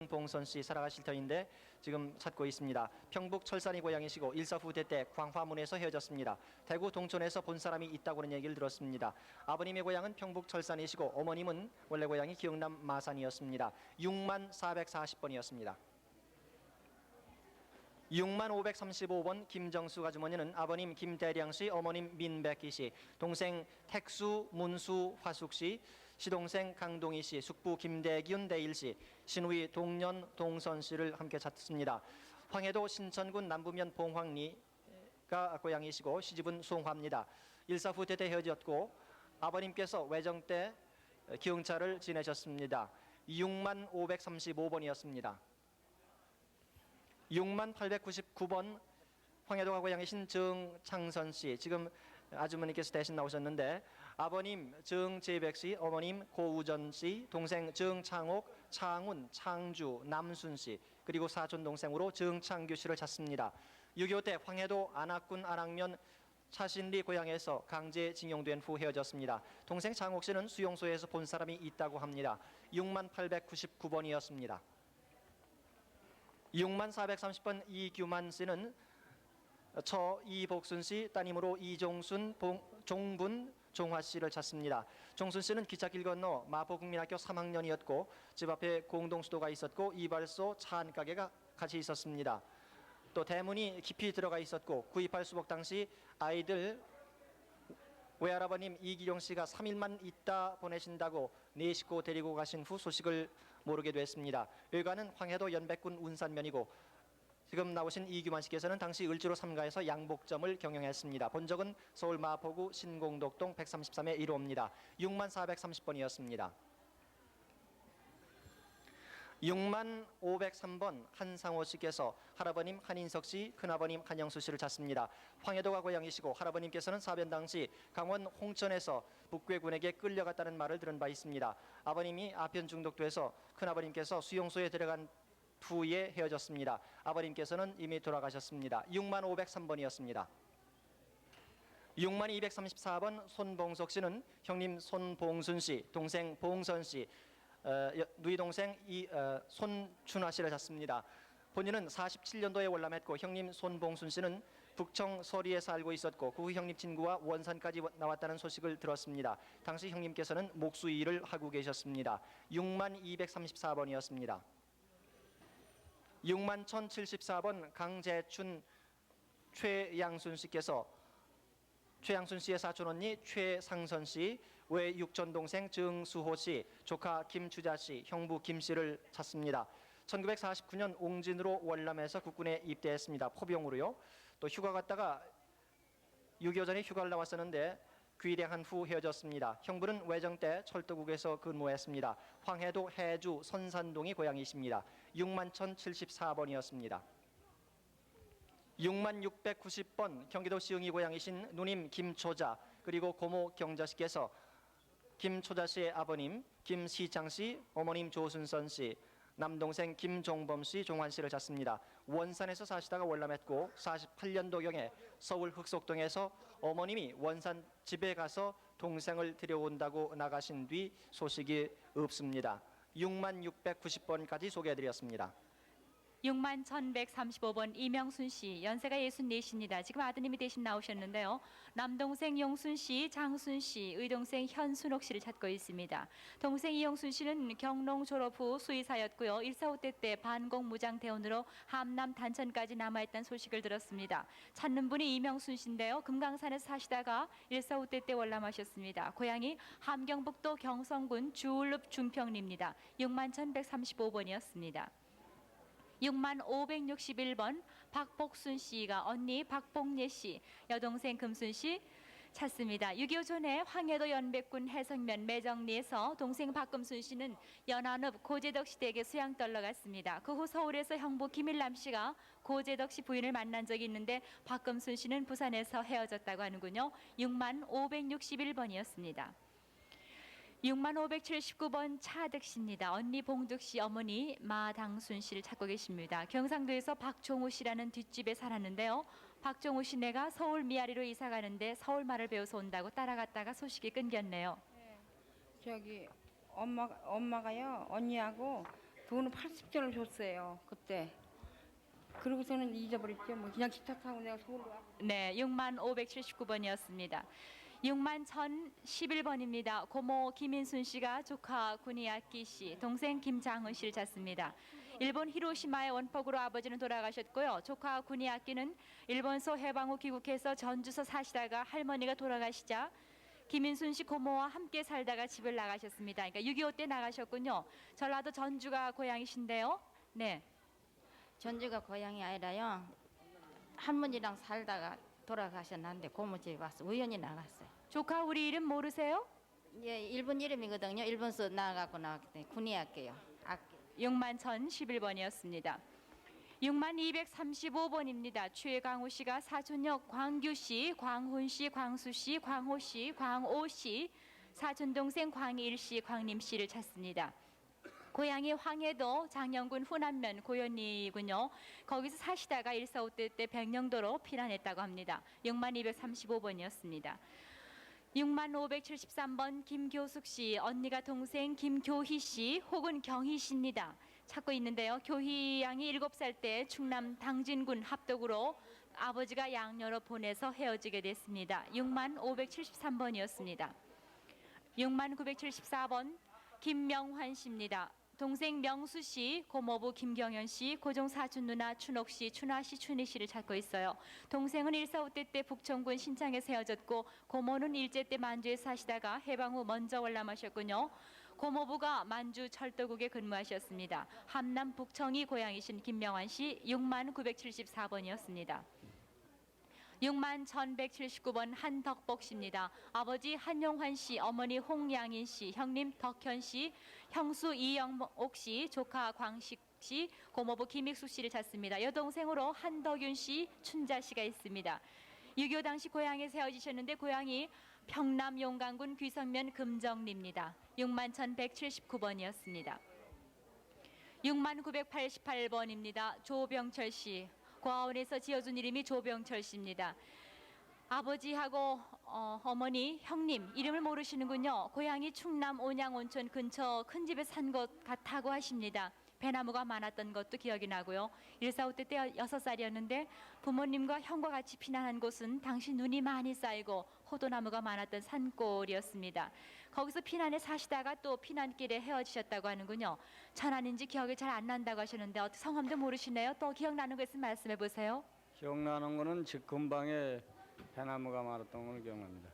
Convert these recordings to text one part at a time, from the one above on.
봉선 씨 살아가실 터인데 지금 찾고 있습니다. 평북 철산이 고향이시고 일사후대 때 광화문에서 헤어졌습니다. 대구 동촌에서 본 사람이 있다고는 얘기를 들었습니다. 아버님의 고향은 평북 철산이시고 어머님은 원래 고향이 기흥남 마산이었습니다. 6만 440번이었습니다. 6만 535번 김정수 아주머니는 아버님 김대량 씨, 어머님 민백기 씨, 동생 택수, 문수, 화숙 씨, 시동생 강동희 씨, 숙부 김대균, 대일 씨, 신우이 동년, 동선 씨를 함께 찾습니다. 황해도 신천군 남부면 봉황리가 고향이시고 시집은 송화입니다. 일사후퇴 때 헤어졌고 아버님께서 외정 때 기흥차를 지내셨습니다. 6만 535번이었습니다. 6만 899번 황해도가 고향이신 정창선 씨, 지금 아주머니께서 대신 나오셨는데 아버님 정재백 씨, 어머님 고우전 씨, 동생 정창옥, 창훈, 창주, 남순 씨, 그리고 사촌 동생으로 정창규 씨를 찾습니다. 6.25 때 황해도 안악군 안악면 차신리 고향에서 강제징용된 후 헤어졌습니다. 동생 창옥 씨는 수용소에서 본 사람이 있다고 합니다. 6만 899번이었습니다. 6만 430번 이규만 씨는 처 이복순 씨 따님으로 이종순, 종분, 종화 씨를 찾습니다. 종순 씨는 기찻길 건너 마포국민학교 3학년이었고 집 앞에 공동수도가 있었고 이발소, 차 안가게가 같이 있었습니다. 또 대문이 깊이 들어가 있었고 구입할 수복 당시 아이들 외할아버님 이기용 씨가 3일만 있다 보내신다고 네 식구 데리고 가신 후 소식을 모르게 됐습니다. 여기가는 황해도 연백군 운산면이고 지금 나오신 이규만 씨께서는 당시 을지로 3가에서 양복점을 경영했습니다. 본적은 서울 마포구 신공덕동 133의 1호입니다. 6만 430번이었습니다. 6만 503번 한상호 씨께서 할아버님 한인석 씨, 큰아버님 한영수 씨를 찾습니다. 황해도가 고향이시고 할아버님께서는 사변 당시 강원 홍천에서 북괴군에게 끌려갔다는 말을 들은 바 있습니다. 아버님이 아편 중독돼서 큰아버님께서 수용소에 들어간 후에 헤어졌습니다. 아버님께서는 이미 돌아가셨습니다. 6만 503번이었습니다. 6만 234번 손봉석 씨는 형님 손봉순 씨, 동생 봉선 씨, 누이 동생 손춘화 씨를 찾습니다. 본인은 47년도에 월남했고 형님 손봉순 씨는 북청 서리에 살고 있었고 그 후 형님 친구와 원산까지 나왔다는 소식을 들었습니다. 당시 형님께서는 목수 일을 하고 계셨습니다. 6만 234번이었습니다. 6만 1074번 강재춘 최양순 씨께서 최양순 씨의 사촌 언니 최상선 씨, 외 육촌 동생 정수호 씨, 조카 김추자 씨, 형부 김 씨를 찾습니다. 1949년 옹진으로 월남에서 국군에 입대했습니다. 포병으로요. 또 휴가 갔다가 6.25 전에 휴가를 나왔었는데 귀량한 후 헤어졌습니다. 형부는 외정 때 철도국에서 근무했습니다. 황해도 해주 선산동이 고향이십니다. 6만 1074번이었습니다. 6만 690번 경기도 시흥이 고향이신 누님 김초자 그리고 고모 경자씨께서 김초자 씨의 아버님 김시창 씨, 어머님 조순선 씨, 남동생 김종범 씨, 종환 씨를 찾습니다. 원산에서 사시다가 월남했고 48년도경에 서울 흑석동에서 어머님이 원산 집에 가서 동생을 데려온다고 나가신 뒤 소식이 없습니다. 6만 690번까지 소개해드렸습니다. 6만 1135번 이명순 씨, 연세가 64입니다. 지금 아드님이 대신 나오셨는데요. 남동생 용순 씨, 장순 씨, 의동생 현순옥 씨를 찾고 있습니다. 동생 이용순 씨는 경농 졸업 후 수의사였고요. 1.45 때 반공무장대원으로 함남 단천까지 남아있다는 소식을 들었습니다. 찾는 분이 이명순 씨인데요. 금강산에서 사시다가 1.45 때 월남하셨습니다. 고향이 함경북도 경성군 주울읍 중평리입니다. 6만 1135번이었습니다. 6만 561번 박복순 씨가 언니 박복예 씨, 여동생 금순 씨 찾습니다. 6.25 전에 황해도 연백군 해성면 매정리에서 동생 박금순 씨는 연안읍 고재덕 씨 댁에 수양 떨러 갔습니다. 그 후 서울에서 형부 김일남 씨가 고재덕 씨 부인을 만난 적이 있는데 박금순 씨는 부산에서 헤어졌다고 하는군요. 6만 561번이었습니다. 6만 579번 차득 씨입니다. 언니 봉득 씨, 어머니 마당순 씨를 찾고 계십니다. 경상도에서 박종우 씨라는 뒷집에 살았는데요. 박종우 씨네가 서울 미아리로 이사 가는데 서울말을 배워서 온다고 따라갔다가 소식이 끊겼네요. 저기 엄마가요 언니하고 돈은 80전을 줬어요 그때. 그러고서는 잊어버렸죠. 뭐 그냥 기차 타고 내가 서울로 와. 네, 6만 579번이었습니다. 6만 1011번입니다. 고모 김인순 씨가 조카 구니아키 씨, 동생 김장은 씨를 찾습니다. 일본 히로시마의 원폭으로 아버지는 돌아가셨고요. 조카 구니아키는 일본서 해방 후 귀국해서 전주서 사시다가 할머니가 돌아가시자 김인순 씨 고모와 함께 살다가 집을 나가셨습니다. 그러니까 6.25 때 나가셨군요. 전라도 전주가 고향이신데요. 네. 전주가 고향이 아니라요. 할머니랑 살다가 돌아가셨는데 고모 집에 와서 우연히 나갔어요. 조카 우리 이름 모르세요? 예, 일본 이름이거든요. 일본서 나가고 나왔기 때문에 군의학교요. 6만 1011번이었습니다. 6만 235번입니다. 최강호 씨가 사촌역 광규 씨, 광훈 씨, 광수 씨, 광호 씨, 광오 씨, 사촌 동생 광일 씨, 광림 씨를 찾습니다. 고향이 황해도 장영군 후남면 고현리군요. 거기서 사시다가 1.45 때 백령도로 피난했다고 합니다. 6만 235번이었습니다. 6만 573번 김교숙 씨, 언니가 동생 김교희 씨 혹은 경희 씨입니다. 찾고 있는데요. 교희 양이 7살 때 충남 당진군 합덕으로 아버지가 양녀로 보내서 헤어지게 됐습니다. 6만 573번이었습니다. 6만 974번 김명환 씨입니다. 동생 명수 씨, 고모부 김경현 씨, 고종 사촌 누나 춘옥 씨, 춘화 씨, 춘희 씨를 찾고 있어요. 동생은 1.45 때 북청군 신창에서 헤어졌고 고모는 일제 때 만주에 사시다가 해방 후 먼저 월남하셨군요. 고모부가 만주 철도국에 근무하셨습니다. 함남 북청이 고향이신 김명환 씨 6만 974번이었습니다. 6만 1179번 한덕복 씨입니다. 아버지 한용환 씨, 어머니 홍양인 씨, 형님 덕현 씨, 형수 이영옥 씨, 조카 광식 씨, 고모부 김익수 씨를 찾습니다. 여동생으로 한덕윤 씨, 춘자 씨가 있습니다. 6.25 당시 고향에 세워지셨는데 고향이 평남 용강군 귀성면 금정리입니다. 6만 1179번이었습니다. 6만 988번입니다. 조병철 씨. 고아원에서 지어준 이름이 조병철 씨입니다. 아버지하고 어머니, 형님 이름을 모르시는군요. 고향이 충남 온양 온천 근처 큰 집에 산 것 같다고 하십니다. 배나무가 많았던 것도 기억이 나고요. 1.45 때 6살이었는데 부모님과 형과 같이 피난한 곳은 당시 눈이 많이 쌓이고 호도나무가 많았던 산골이었습니다. 거기서 피난해 사시다가 또 피난길에 헤어지셨다고 하는군요. 천안인지 기억이 잘 안 난다고 하셨는데 어떻게 성함도 모르시네요. 또 기억나는 거 있으면 말씀해 보세요. 기억나는 거는 집 근방에 배나무가 많았던 걸 기억납니다.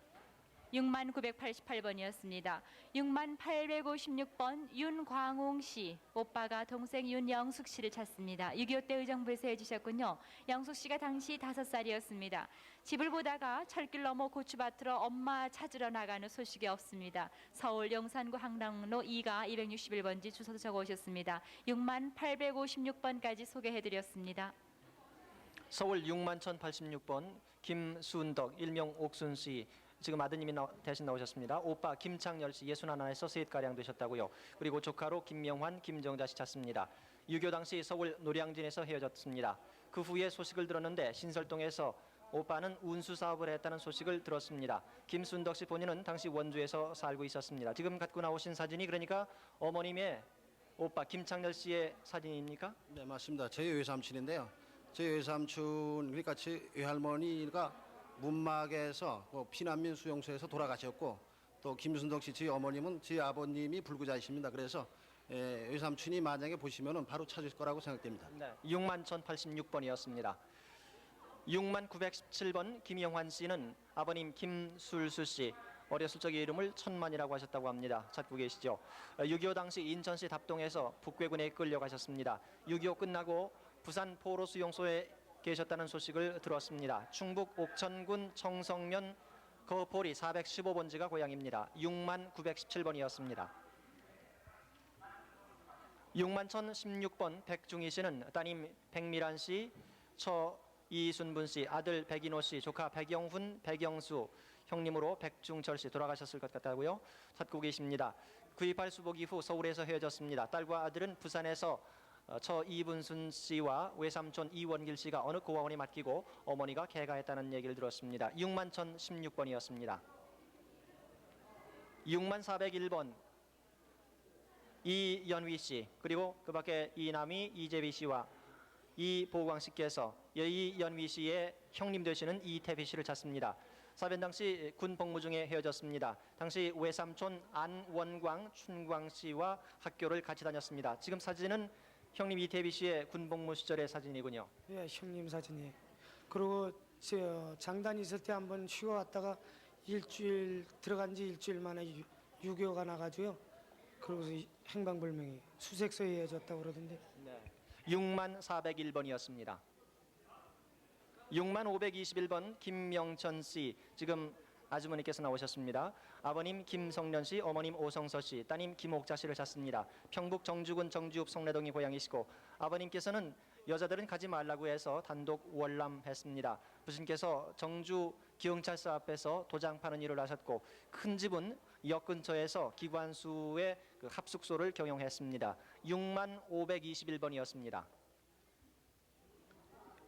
6만 988번이었습니다. 6만 856번 윤광웅 씨, 오빠가 동생 윤영숙 씨를 찾습니다. 6.25 때 의정부에서 해주셨군요. 영숙 씨가 당시 5살이었습니다. 집을 보다가 철길 넘어 고추밭으로 엄마 찾으러 나가는 소식이 없습니다. 서울 용산구 항랑로 2가 261번지 주소도 적어오셨습니다. 6만 856번까지 소개해드렸습니다. 서울 6만 1086번 김순덕 일명 옥순 씨, 지금 아드님이 대신 나오셨습니다. 오빠 김창열 씨 61에서 셋가량 되셨다고요. 그리고 조카로 김명환, 김정자 씨 찾습니다. 6.25 당시 서울 노량진에서 헤어졌습니다. 그 후에 소식을 들었는데 신설동에서 오빠는 운수 사업을 했다는 소식을 들었습니다. 김순덕 씨 본인은 당시 원주에서 살고 있었습니다. 지금 갖고 나오신 사진이 그러니까 어머님의 오빠 김창열 씨의 사진입니까? 네, 맞습니다. 저희 외삼촌인데요. 저희 외삼촌 그러니까 제 외할머니가 문막에서 피난민 수용소에서 돌아가셨고 또 김순덕 씨 저희 어머님은 저희 아버님이 불구자이십니다. 그래서 외삼촌이 만약에 보시면은 바로 찾을 거라고 생각됩니다. 네, 6만 1086번이었습니다. 6만 917번 김영환 씨는 아버님 김술수 씨, 어렸을 적의 이름을 천만이라고 하셨다고 합니다. 찾고 계시죠? 6.25 당시 인천시 답동에서 북괴군에 끌려가셨습니다. 6.25 끝나고 부산 포로 수용소에 계셨다는 소식을 들었습니다. 충북 옥천군 청성면 거포리 415번지가 고향입니다. 6만 917번이었습니다. 6만 1016번 백중희 씨는 따님 백미란 씨, 처 이순분 씨, 아들 백인호 씨, 조카 백영훈, 백영수, 형님으로 백중철 씨 돌아가셨을 것 같다고요. 찾고 계십니다. 구입할 수복 이후 서울에서 헤어졌습니다. 딸과 아들은 부산에서 처 이분순 씨와 외삼촌 이원길 씨가 어느 고아원에 맡기고 어머니가 개가했다는 얘기를 들었습니다. 6만 1016번이었습니다. 6만 401번 이연휘 씨 그리고 그밖에 이남희 이재비 씨와 이보광 씨께서 이연휘 씨의 형님 되시는 이태비 씨를 찾습니다. 사변 당시 군 복무 중에 헤어졌습니다. 당시 외삼촌 안원광, 춘광 씨와 학교를 같이 다녔습니다. 지금 사진은 형님 이태비 씨의 군 복무 시절의 사진이군요. 예, 형님 사진이. 그리고 저 장단 있을 때 한번 쉬어 왔다가 일주일 들어간 지 일주일 만에 유교가 나가지고요. 그러고서 행방불명이 수색소에 헤어졌다고 그러던데. 6만 401번이었습니다. 6만 521번 김명천 씨 지금 아주머니께서 나오셨습니다. 아버님 김성련 씨, 어머님 오성서 씨, 따님 김옥자 씨를 찾습니다. 평북 정주군 정주읍 송내동이 고향이시고 아버님께서는 여자들은 가지 말라고 해서 단독 월남했습니다. 부친께서 정주 기흥찰서 앞에서 도장 파는 일을 하셨고 큰 집은 역 근처에서 기관수의 그 합숙소를 경영했습니다. 6만 521번이었습니다.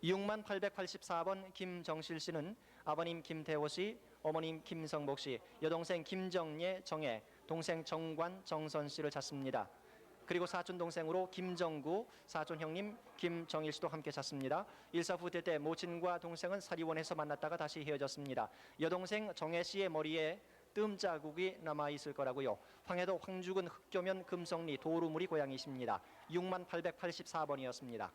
6만 884번 김정실 씨는 아버님 김태호 씨, 어머님 김성복 씨, 여동생 김정예, 정혜, 동생 정관, 정선 씨를 찾습니다. 그리고 사촌 동생으로 김정구, 사촌 형님 김정일 씨도 함께 찾습니다. 일사후퇴 때 모친과 동생은 사리원에서 만났다가 다시 헤어졌습니다. 여동생 정혜 씨의 머리에 뜸 자국이 남아 있을 거라고요. 황해도 황주군 흑교면 금성리 도루물이 고향이십니다. 6만 884번이었습니다.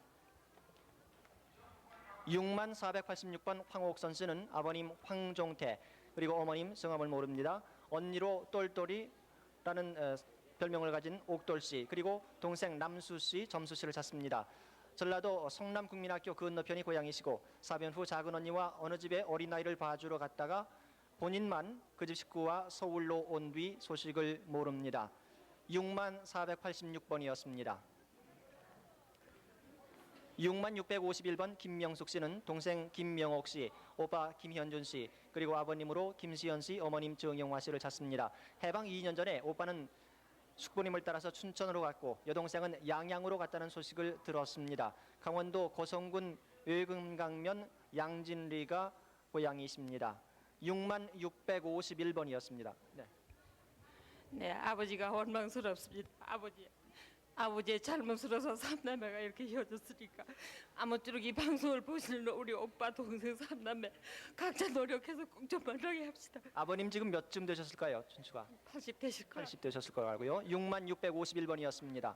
6만 486번 황옥선 씨는 아버님 황종태 그리고 어머님 성함을 모릅니다. 언니로 똘똘이라는 별명을 가진 옥돌 씨 그리고 동생 남수 씨, 점수 씨를 찾습니다. 전라도 성남국민학교 건너편이 고향이시고 사변 후 작은 언니와 어느 집에 어린아이를 봐주러 갔다가 본인만 그 집 식구와 서울로 온 뒤 소식을 모릅니다. 6만 486번이었습니다. 6만 651번 김명숙 씨는 동생 김명옥 씨, 오빠 김현준 씨, 그리고 아버님으로 김시현 씨, 어머님 정영화 씨를 찾습니다. 해방 2년 전에 오빠는 숙부님을 따라서 춘천으로 갔고 여동생은 양양으로 갔다는 소식을 들었습니다. 강원도 고성군 외금강면 양진리가 고향이십니다. 6만 651번이었습니다. 네. 네, 아버지가 원망스럽습니다. 아버지의 잘못스러워서 삼남매가 이렇게 헤어졌으니까 아무쪼록 이 방송을 보시는 우리 오빠 동생 삼남매 각자 노력해서 꼭 좀 만나게 합시다. 아버님 지금 몇쯤 되셨을까요? 춘추가 80 되실 거야. 80 되셨을 거라고 알고요. 6만 651번이었습니다.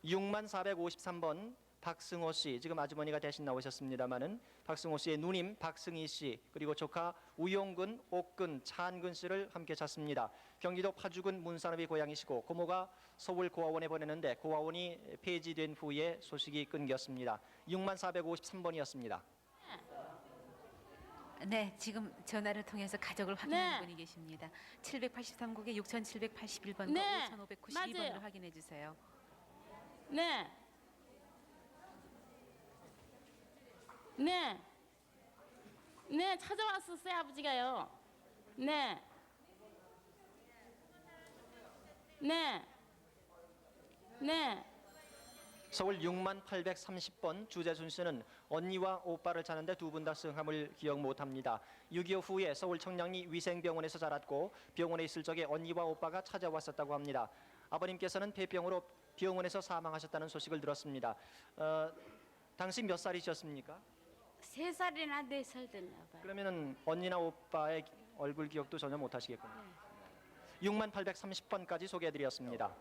6만 453번 박승호 씨 지금 아주머니가 대신 나오셨습니다마는 박승호 씨의 누님 박승희 씨 그리고 조카 우용근, 옥근, 차한근 씨를 함께 찾습니다. 경기도 파주군 문산읍이 고향이시고 고모가 서울 고아원에 보내는데 고아원이 폐지된 후에 소식이 끊겼습니다. 6만 453번이었습니다. 네, 지금 전화를 통해서 가족을 확인하는 네. 분이 계십니다. 783국에 6781번과 네, 5592번을 맞아요. 확인해 주세요. 네. 네. 네, 찾아왔었어요, 아버지가요. 네. 네. 네. 서울 6만 830번 주재순 씨는 언니와 오빠를 찾는데 두 분 다 성함을 기억 못합니다. 6.25 후에 서울 청량리 위생병원에서 자랐고 병원에 있을 적에 언니와 오빠가 찾아왔었다고 합니다. 아버님께서는 폐병으로 병원에서 사망하셨다는 소식을 들었습니다. 당시 몇 살이셨습니까? 3살이나 4살 됐나 봐요. 그러면은 언니나 오빠의 얼굴 기억도 전혀 못하시겠군요. 6만 830번까지 소개해드렸습니다.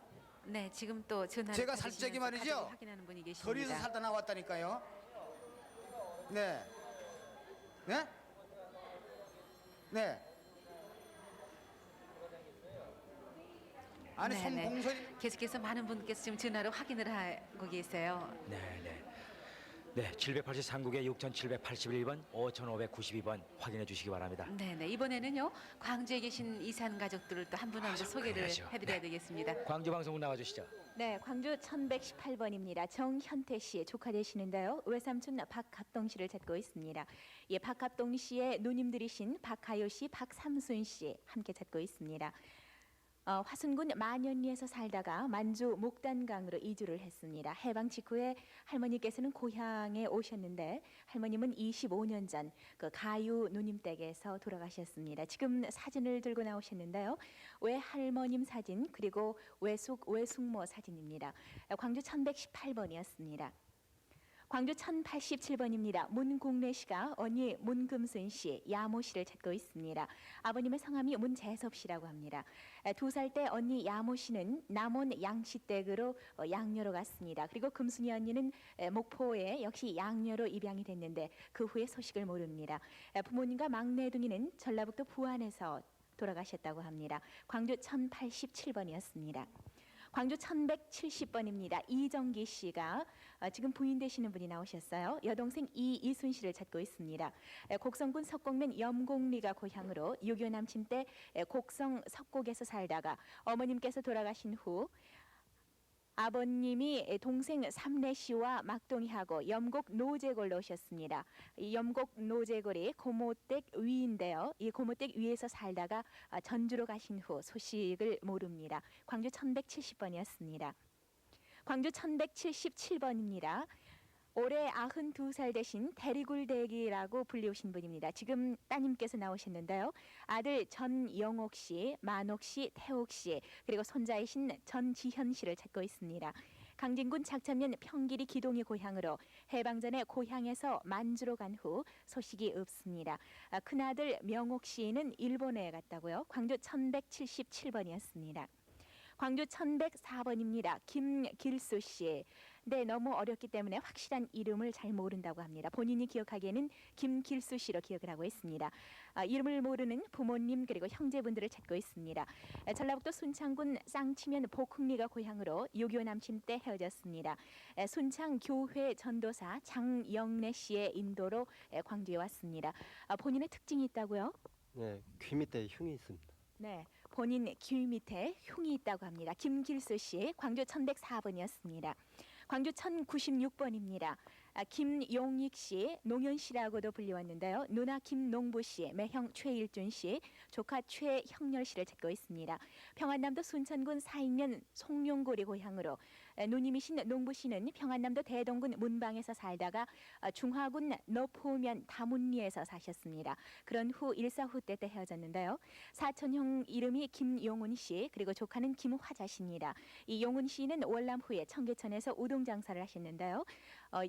네, 지금 또 전화를 제가 받으시면서 살짝이 말이죠. 가족을 확인하는 분이 계십니다. 거리에서 살다 나왔다니까요. 네. 네? 네. 아니 네, 손봉선이 계속해서 많은 분께서 지금 전화로 확인을 하고 계세요. 네, 783국에 6781번, 5592번 확인해 주시기 바랍니다. 네, 이번에는요 광주에 계신 이산 가족들을 또 한 분 한 분 소개를 그래야죠. 해드려야 네. 되겠습니다. 광주 방송국 나와 주시죠. 네, 광주 1118번입니다. 정현태 씨의 조카 되시는데요. 외삼촌 박갑동 씨를 찾고 있습니다. 예, 박갑동 씨의 누님들이신 박하효 씨, 박삼순 씨 함께 찾고 있습니다. 화순군 만연리에서 살다가 만주 목단강으로 이주를 했습니다. 해방 직후에 할머니께서는 고향에 오셨는데 할머님은 25년 전 그 가유 누님 댁에서 돌아가셨습니다. 지금 사진을 들고 나오셨는데요. 외할머님 사진 그리고 외숙모 사진입니다. 광주 1118번이었습니다. 광주 1087번입니다. 문공래 씨가 언니 문금순 씨, 야모 씨를 찾고 있습니다. 아버님의 성함이 문재섭 씨라고 합니다. 2살 때 언니 야모 씨는 남원 양시댁으로 양녀로 갔습니다. 그리고 금순이 언니는 목포에 역시 양녀로 입양이 됐는데 그 후에 소식을 모릅니다. 부모님과 막내 둥이는 전라북도 부안에서 돌아가셨다고 합니다. 광주 1087번이었습니다. 광주 1170번입니다. 이정기 씨가 지금 부인 되시는 분이 나오셨어요. 여동생 이순 씨를 찾고 있습니다. 곡성군 석곡면 염곡리가 고향으로 6.25 남침 때 곡성 석곡에서 살다가 어머님께서 돌아가신 후 아버님이 동생 삼래 씨와 막동이하고 염곡 노제골로 오셨습니다. 이 염곡 노제골이 고모댁 위인데요. 이 고모댁 위에서 살다가 전주로 가신 후 소식을 모릅니다. 광주 1170번이었습니다. 광주 1177번입니다. 올해 92살 되신 대리굴대기라고 불리우신 분입니다. 지금 따님께서 나오셨는데요. 아들 전영옥 씨, 만옥 씨, 태옥 씨 그리고 손자이신 전지현 씨를 찾고 있습니다. 강진군 작천면 평길이 기동이 고향으로 해방 전에 고향에서 만주로 간 후 소식이 없습니다. 큰아들 명옥 씨는 일본에 갔다고요. 광주 1177번이었습니다. 광주 1104번입니다. 김길수 씨. 네, 너무 어렵기 때문에 확실한 이름을 잘 모른다고 합니다. 본인이 기억하기에는 김길수 씨로 기억을 하고 있습니다. 이름을 모르는 부모님 그리고 형제분들을 찾고 있습니다. 전라북도 순창군 쌍치면 복흥리가 고향으로 6.25 남침 때 헤어졌습니다. 순창 교회 전도사 장영래 씨의 인도로 광주에 왔습니다. 본인의 특징이 있다고요? 네, 귀 밑에 흉이 있습니다. 네, 본인 귀 밑에 흉이 있다고 합니다. 김길수 씨, 광주 1104번이었습니다. 광주 1096번입니다. 김용익 씨, 농현 씨라고도 불리웠는데요. 누나 김농부 씨, 매형 최일준 씨, 조카 최형렬 씨를 찾고 있습니다. 평안남도 순천군 사익면 송룡고리 고향으로 누님이신 농부 씨는 평안남도 대동군 문방에서 살다가 중화군 너포면 다문리에서 사셨습니다. 그런 후 일사후 때 헤어졌는데요. 사촌형 이름이 김용훈 씨 그리고 조카는 김화자 씨입니다. 이 용훈 씨는 월남 후에 청계천에서 우동 장사를 하셨는데요.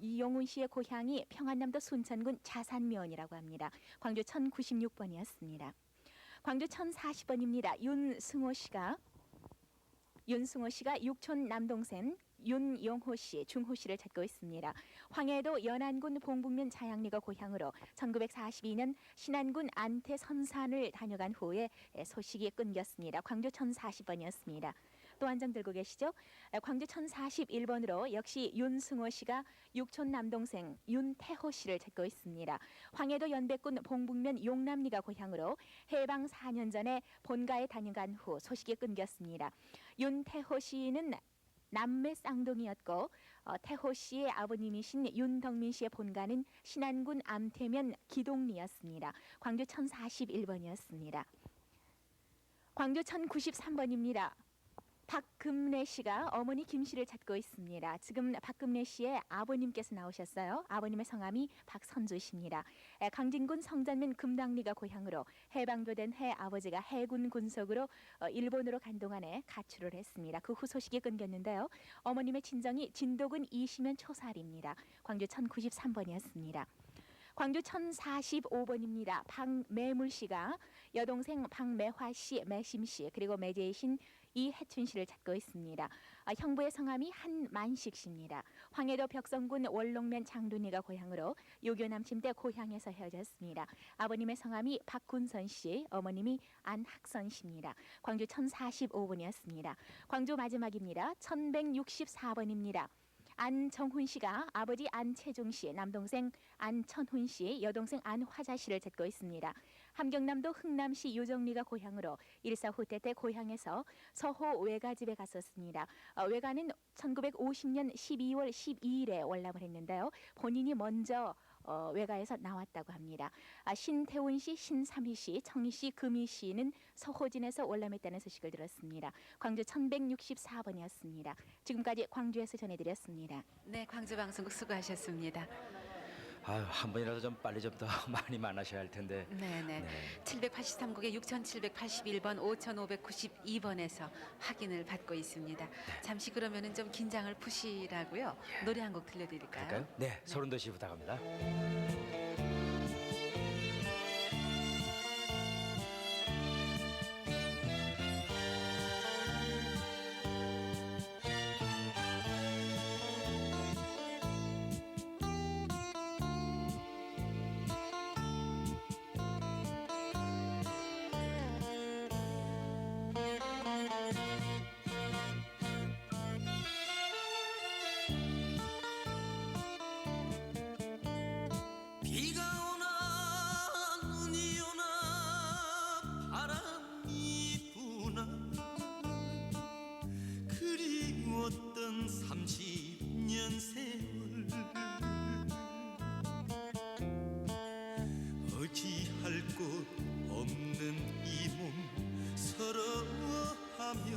이 용훈 씨의 고향이 평안남도 순천군 자산면이라고 합니다. 광주 1096번이었습니다. 광주 1040번입니다. 윤승호 씨가 육촌 남동생 윤용호 씨, 중호 씨를 찾고 있습니다. 황해도 연안군 봉북면 자양리가 고향으로 1942년 신안군 안태 선산을 다녀간 후에 소식이 끊겼습니다. 광주 1040번이었습니다. 또 한 장 들고 계시죠? 광주 1041번으로 역시 윤승호 씨가 육촌 남동생 윤태호 씨를 찾고 있습니다. 황해도 연백군 봉북면 용남리가 고향으로 해방 4년 전에 본가에 다녀간 후 소식이 끊겼습니다. 윤태호 씨는 남매 쌍둥이였고 태호 씨의 아버님이신 윤덕민 씨의 본가는 신안군 암태면 기동리였습니다. 광주 1041번이었습니다. 광주 1093번입니다. 박금래 씨가 어머니 김 씨를 찾고 있습니다. 지금 박금래 씨의 아버님께서 나오셨어요. 아버님의 성함이 박선주 씨입니다. 강진군 성전면 금당리가 고향으로 해방도 된 해 아버지가 해군 군속으로 일본으로 간 동안에 가출을 했습니다. 그 후 소식이 끊겼는데요. 어머님의 친정이 진도군 이시면 초살입니다. 광주 1093번이었습니다. 광주 1045번입니다. 박매물 씨가 여동생 박매화 씨, 매심 씨 그리고 매제이신 이해춘 씨를 찾고 있습니다. 형부의 성함이 한만식 씨입니다. 황해도 벽성군 월롱면 장둔이가 고향으로 6.25 남침 때 고향에서 헤어졌습니다. 아버님의 성함이 박군선 씨, 어머님이 안학선 씨입니다. 광주 1045번이었습니다. 광주 마지막입니다. 1164번입니다. 안정훈 씨가 아버지 안채중 씨, 남동생 안천훈 씨, 여동생 안화자 씨를 찾고 있습니다. 함경남도 흥남시 유정리가 고향으로 일사후 때 고향에서 서호 외가집에 갔었습니다. 외가는 1950년 12월 12일에 월남을 했는데요. 본인이 먼저 외가에서 나왔다고 합니다. 신태훈 씨, 신삼희 씨, 청희 씨, 금희 씨는 서호진에서 월남했다는 소식을 들었습니다. 광주 1164번이었습니다. 지금까지 광주에서 전해드렸습니다. 네, 광주 방송국 수고하셨습니다. 아유, 한 번이라도 좀 빨리 좀 더 많이 만나셔야 할 텐데. 네네. 783국에 6781번, 5592번에서 확인을 받고 있습니다. 잠시 그러면은 좀 긴장을 푸시라고요. 노래 한 곡 들려드릴까요? 그럴까요? 네, 서른도 씨 부탁합니다. 비가 오나 눈이 오나 바람이 부나 그리웠던 30년 세월 어찌할 곳 없는 이 몸 서러워하며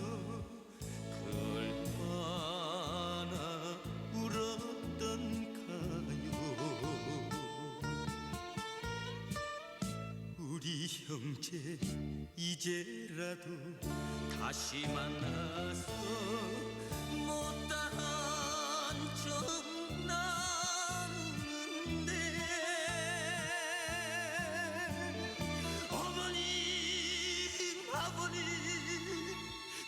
얼마나 울었던가요. 우리 형제 이제라도 다시 만나서 못다한 정 나누는데 어머님 아버님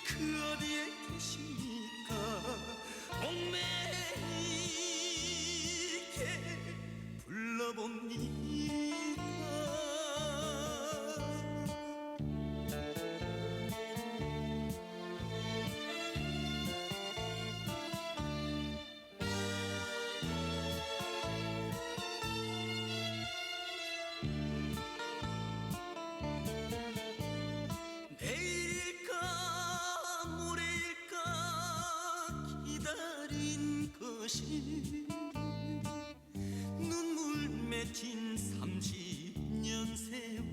그 어디에 계십니까. 옥매이게 불러봅니다. 내일일까 모레일까 기다린 것이 눈물 맺힌 30년 세월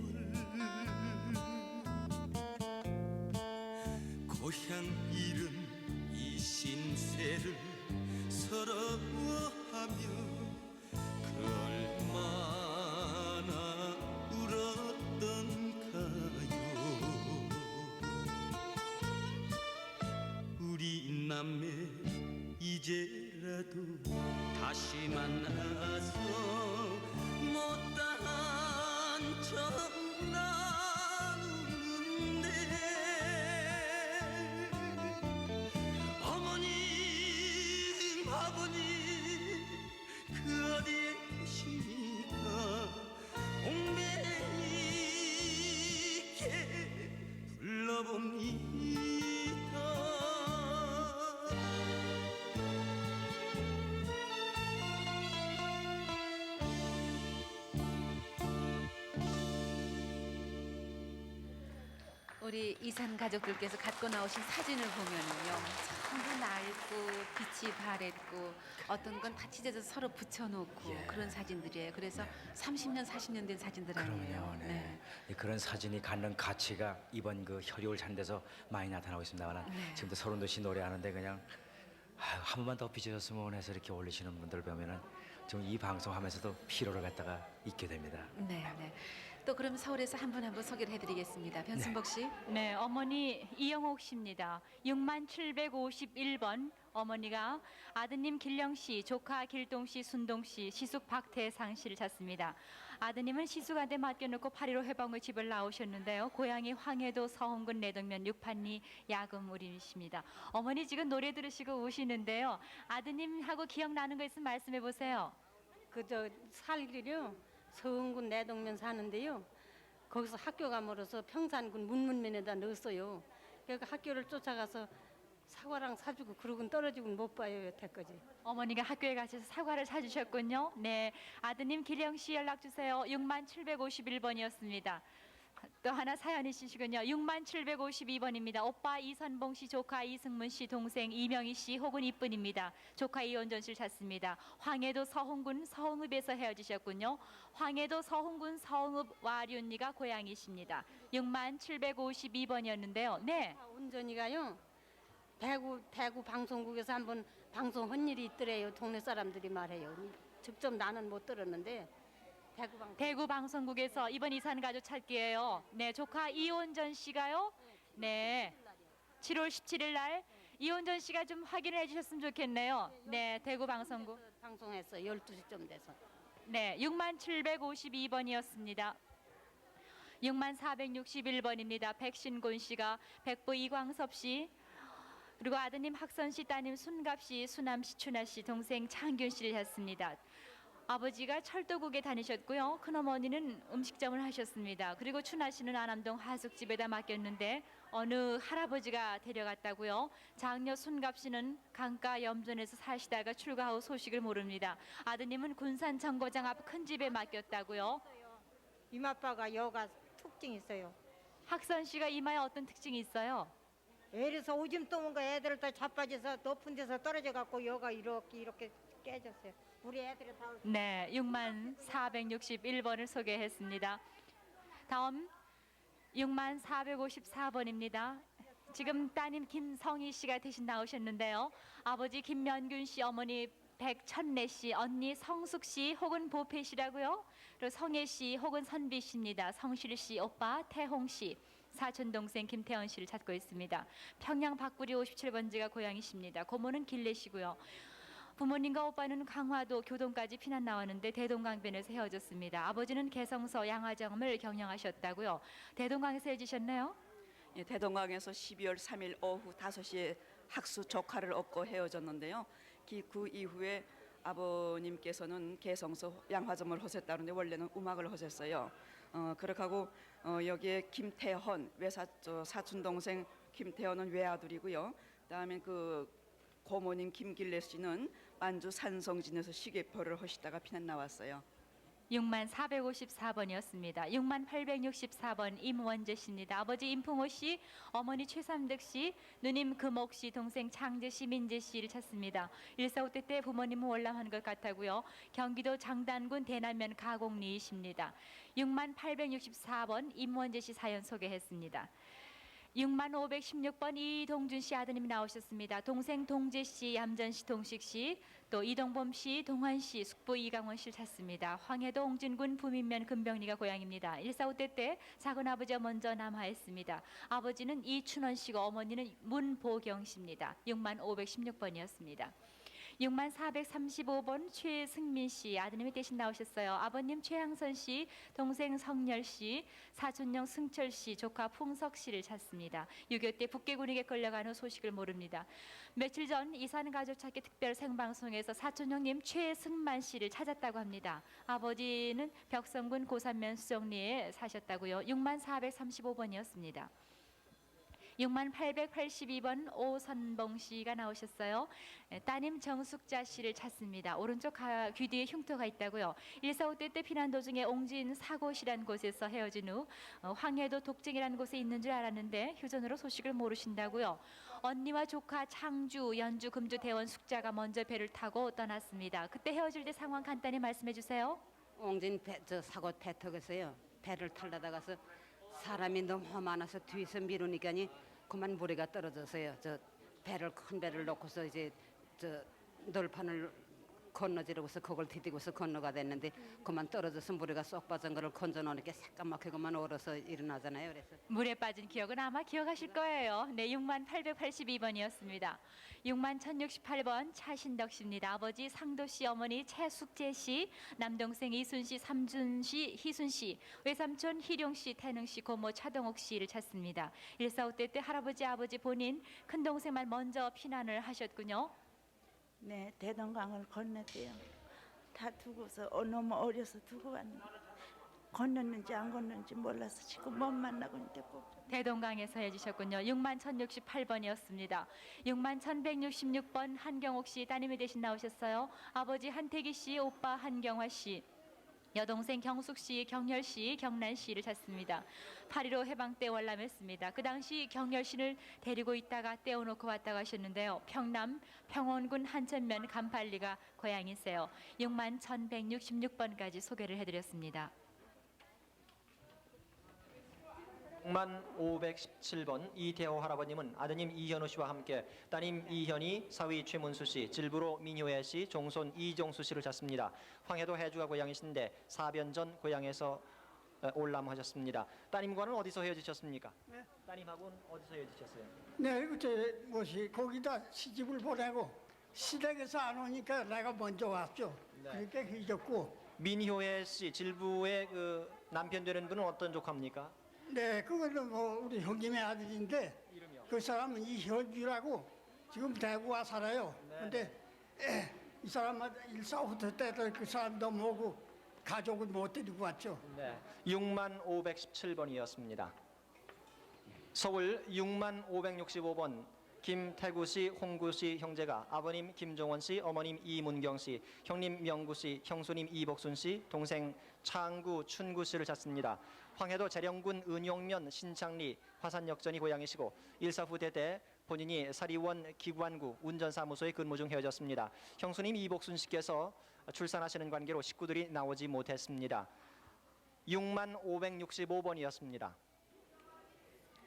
고향 잃은 이 신세를 서러워하며 그 얼마나 울었던가요. 우리 남매 이제라도 다시 만나서 못다한 정 나누는데 어머님 아버님 그 어디에 계십니까. 옥매이게 불러봅니다. 우리 이산 가족들께서 갖고 나오신 사진을 보면은요, 전부 낡고 빛이 바랬고 어떤 건 다 찢어져서 서로 붙여놓고 예. 그런 사진들이에요. 그래서 30년, 40년 된 사진들 아니에요. 그럼요. 네. 그런 사진이 갖는 가치가 이번 그 혈육을 찾는 데서 많이 나타나고 있습니다만 네. 지금도 서른도 씨 노래하는데 그냥 한 번만 더 빚어졌으면 해서 이렇게 올리시는 분들 보면은 좀 이 방송하면서도 피로를 갖다가 잊게 됩니다. 네, 네. 또 그럼 서울에서 한 분 한 분 소개를 해드리겠습니다. 변순복 씨. 네, 어머니 이영옥 씨입니다. 6751번 어머니가 아드님 길령 씨, 조카 길동 씨, 순동 씨, 시숙 박태상 씨를 찾습니다. 아드님은 시숙한테 맡겨놓고 8.15 해방후 집을 나오셨는데요. 고향이 황해도 서흥군 내동면 육판리 야금우리십니다. 어머니 지금 노래 들으시고 우시는데요. 아드님하고 기억나는 거 있으면 말씀해 보세요. 그저 살기요 서흥군 내동면 사는데요. 거기서 학교가 멀어서 평산군 문문면에다 넣었어요. 그러니까 학교를 쫓아가서 사과랑 사주고 그러고는 떨어지고는 못 봐요 여태까지. 어머니가 학교에 가셔서 사과를 사주셨군요. 네, 아드님 기령 씨 연락 주세요. 6751번이었습니다. 또 하나 사연이 있으시군요. 6752번입니다. 오빠 이선봉 씨, 조카 이승문 씨, 동생 이명희 씨 혹은 이쁜입니다. 조카 이원전 씨를 찾습니다. 황해도 서흥군 서흥읍에서 헤어지셨군요. 황해도 서흥군 서흥읍 와륜이가 고향이십니다. 6752번이었는데요. 네. 온전히가요. 대구 방송국에서 한번 방송한 일이 있더래요. 동네 사람들이 말해요. 직접 나는 못 들었는데 대구 방송국에서 이번 이산 가족 찾기예요. 네, 조카 이원전 씨가요. 네, 7월 17일 날 이원전 씨가 좀 확인을 해주셨으면 좋겠네요. 네, 대구 방송국 방송했어요. 12시쯤 돼서. 네, 6752번이었습니다. 6461번입니다. 백신곤 씨가 백부 이광섭 씨, 그리고 아드님 학선 씨, 따님 순갑 씨, 수남 씨, 춘하 씨, 동생 창균 씨를 했습니다. 아버지가 철도국에 다니셨고요. 큰어머니는 음식점을 하셨습니다. 그리고 춘하 씨는 안암동 하숙집에다 맡겼는데 어느 할아버지가 데려갔다고요. 장녀 순갑 씨는 강가 염전에서 사시다가 출가 후 소식을 모릅니다. 아드님은 군산 정거장 앞 큰 집에 맡겼다고요. 이마빠가 여가 특징이 있어요. 학선 씨가 이마에 어떤 특징이 있어요? 애래서 오줌 떠온 거 애들 다 자빠져서 높은 데서 떨어져 갖고 여가 이렇게 깨졌어요. 우리 애들이 다 네, 6461번을 소개했습니다. 다음 6454번입니다. 지금 따님 김성희 씨가 대신 나오셨는데요. 아버지 김면균 씨, 어머니 백천래 씨, 언니 성숙 씨 혹은 보패 씨라고요. 그리고 성혜 씨 혹은 선비 씨입니다. 성실 씨, 오빠 태홍 씨, 사촌 동생 김태원 씨를 찾고 있습니다. 평양 박구리 57번지가 고향이십니다. 고모는 길래 씨고요. 부모님과 오빠는 강화도 교동까지 피난 나왔는데 대동강변에서 헤어졌습니다. 아버지는 개성서 양화점을 경영하셨다고요. 대동강에서 헤어지셨나요? 예, 대동강에서 12월 3일 오후 5시에 학수 조카를 얻고 헤어졌는데요. 그 이후에 아버님께서는 개성서 양화점을 하셨다는데 원래는 음악을 하셨어요. 그렇게 하고 여기에 김태헌 사촌 동생 김태헌은 외아들이고요. 그다음에 그 고모님 김길래 씨는 만주 산성진에서 시계표를 하시다가 피난 나왔어요. 6454번이었습니다. 6864번 임원재 씨입니다. 아버지 임풍호 씨, 어머니 최삼득 씨, 누님 금옥 씨, 동생 창재 씨, 민재 씨를 찾습니다. 145대 때 부모님은 월남한 것 같다고요. 경기도 장단군 대남면 가곡리이십니다. 6864번 임원재 씨 사연 소개했습니다. 6516번 이동준 씨 아드님이 나오셨습니다. 동생 동재 씨, 얌전 씨, 동식 씨, 또 이동범 씨, 동환 씨, 숙부 이강원 씨를 찾습니다. 황해도 홍진군 부민면 금병리가 고향입니다. 145대 때 작은 아버지가 먼저 남하했습니다. 아버지는 이춘원 씨고 어머니는 문보경 씨입니다. 6516번이었습니다. 6435번 최승민 씨 아드님이 대신 나오셨어요. 아버님 최양선 씨, 동생 성열 씨, 사촌형 승철 씨, 조카 풍석 씨를 찾습니다. 6.25 때 북계군에게 끌려간 후 소식을 모릅니다. 며칠 전 이산 가족 찾기 특별 생방송에서 사촌형님 최승만 씨를 찾았다고 합니다. 아버지는 벽성군 고산면 수정리에 사셨다고요. 6435번이었습니다. 6882번 오선봉 씨가 나오셨어요. 따님 정숙자 씨를 찾습니다. 오른쪽 귀 뒤에 흉터가 있다고요. 145대 때 피난 도중에 옹진 사곳이란 곳에서 헤어진 후 황해도 독증이라는 곳에 있는 줄 알았는데 휴전으로 소식을 모르신다고요. 언니와 조카 창주, 연주, 금주, 대원, 숙자가 먼저 배를 타고 떠났습니다. 그때 헤어질 때 상황 간단히 말씀해 주세요. 옹진 사곳 배턱에서요. 배를 타려다가서 사람이 너무 많아서 뒤에서 미루니까니 그만 무리가 떨어져서요. 큰 배를 놓고서 이제 널판을 건너지르고서 그걸 디디고서 건너가 됐는데 그만 떨어져서 무리가 쏙 빠진 거를 건져놓으니까 새까맣게 그만 얼어서 일어나잖아요. 그래서 물에 빠진 기억은 아마 기억하실 거예요. 네, 6882번이었습니다. 61,068번 차신덕 씨입니다. 아버지 상도 씨, 어머니 최숙재 씨, 남동생 이순 씨, 삼준 씨, 희순 씨, 외삼촌 희룡 씨, 태능 씨, 고모 차동옥 씨를 찾습니다. 145대 때 할아버지, 아버지 본인, 큰 동생만 먼저 피난을 하셨군요. 네, 대동강을 건넜대요. 다 두고서 너무 어려서 두고 왔는데 건넜는지 안 건넜는지 몰라서 지금 못 만나고 있는데 꼭 대동강에서 해주셨군요. 61,068번이었습니다. 61,166번 한경옥 씨 따님이 대신 나오셨어요. 아버지 한태기 씨, 오빠 한경화 씨. 여동생 경숙씨, 경열씨, 경란씨를 찾습니다. 8.15 해방 때 월남했습니다. 그 당시 경열씨를 데리고 있다가 떼어놓고 왔다고 하셨는데요. 평남 평원군 한천면 간팔리가 고향이세요. 61,166번까지 소개를 해드렸습니다. 6517번 이태호 할아버님은 아드님 이현우 씨와 함께 따님 이현희, 사위 최문수 씨, 질부로 민효애 씨, 종손 이종수 씨를 찾습니다. 황해도 해주가 고향이신데 4변 전 고향에서 올람하셨습니다. 따님과는 어디서 헤어지셨습니까? 네. 따님하고는 어디서 헤어지셨어요? 네, 그때 뭐지 거기다 시집을 보내고 시댁에서 안 오니까 내가 먼저 왔죠. 그러니까 잊었고. 민효애 씨, 질부의 그 남편 되는 분은 어떤 조카입니까? 네, 그거는 뭐 우리 형님의 아들인데 그 사람은 이현주라고 지금 대구와 살아요. 근데 이 사람은 1.4부터 때도 그 사람 넘어오고 가족을 못 데리고 왔죠. 네. 6517번이었습니다. 서울 6565번 김태구 씨, 홍구 씨 형제가 아버님 김종원 씨, 어머님 이문경 씨, 형님 명구 씨, 형수님 이복순 씨, 동생 창구, 춘구 씨를 찾습니다. 황해도 재령군 은용면 신창리 화산역전이 고향이시고 일사 후대 때 본인이 사리원 기관구 운전사무소에 근무 중 헤어졌습니다. 형수님 이복순 씨께서 출산하시는 관계로 식구들이 나오지 못했습니다. 6565번이었습니다.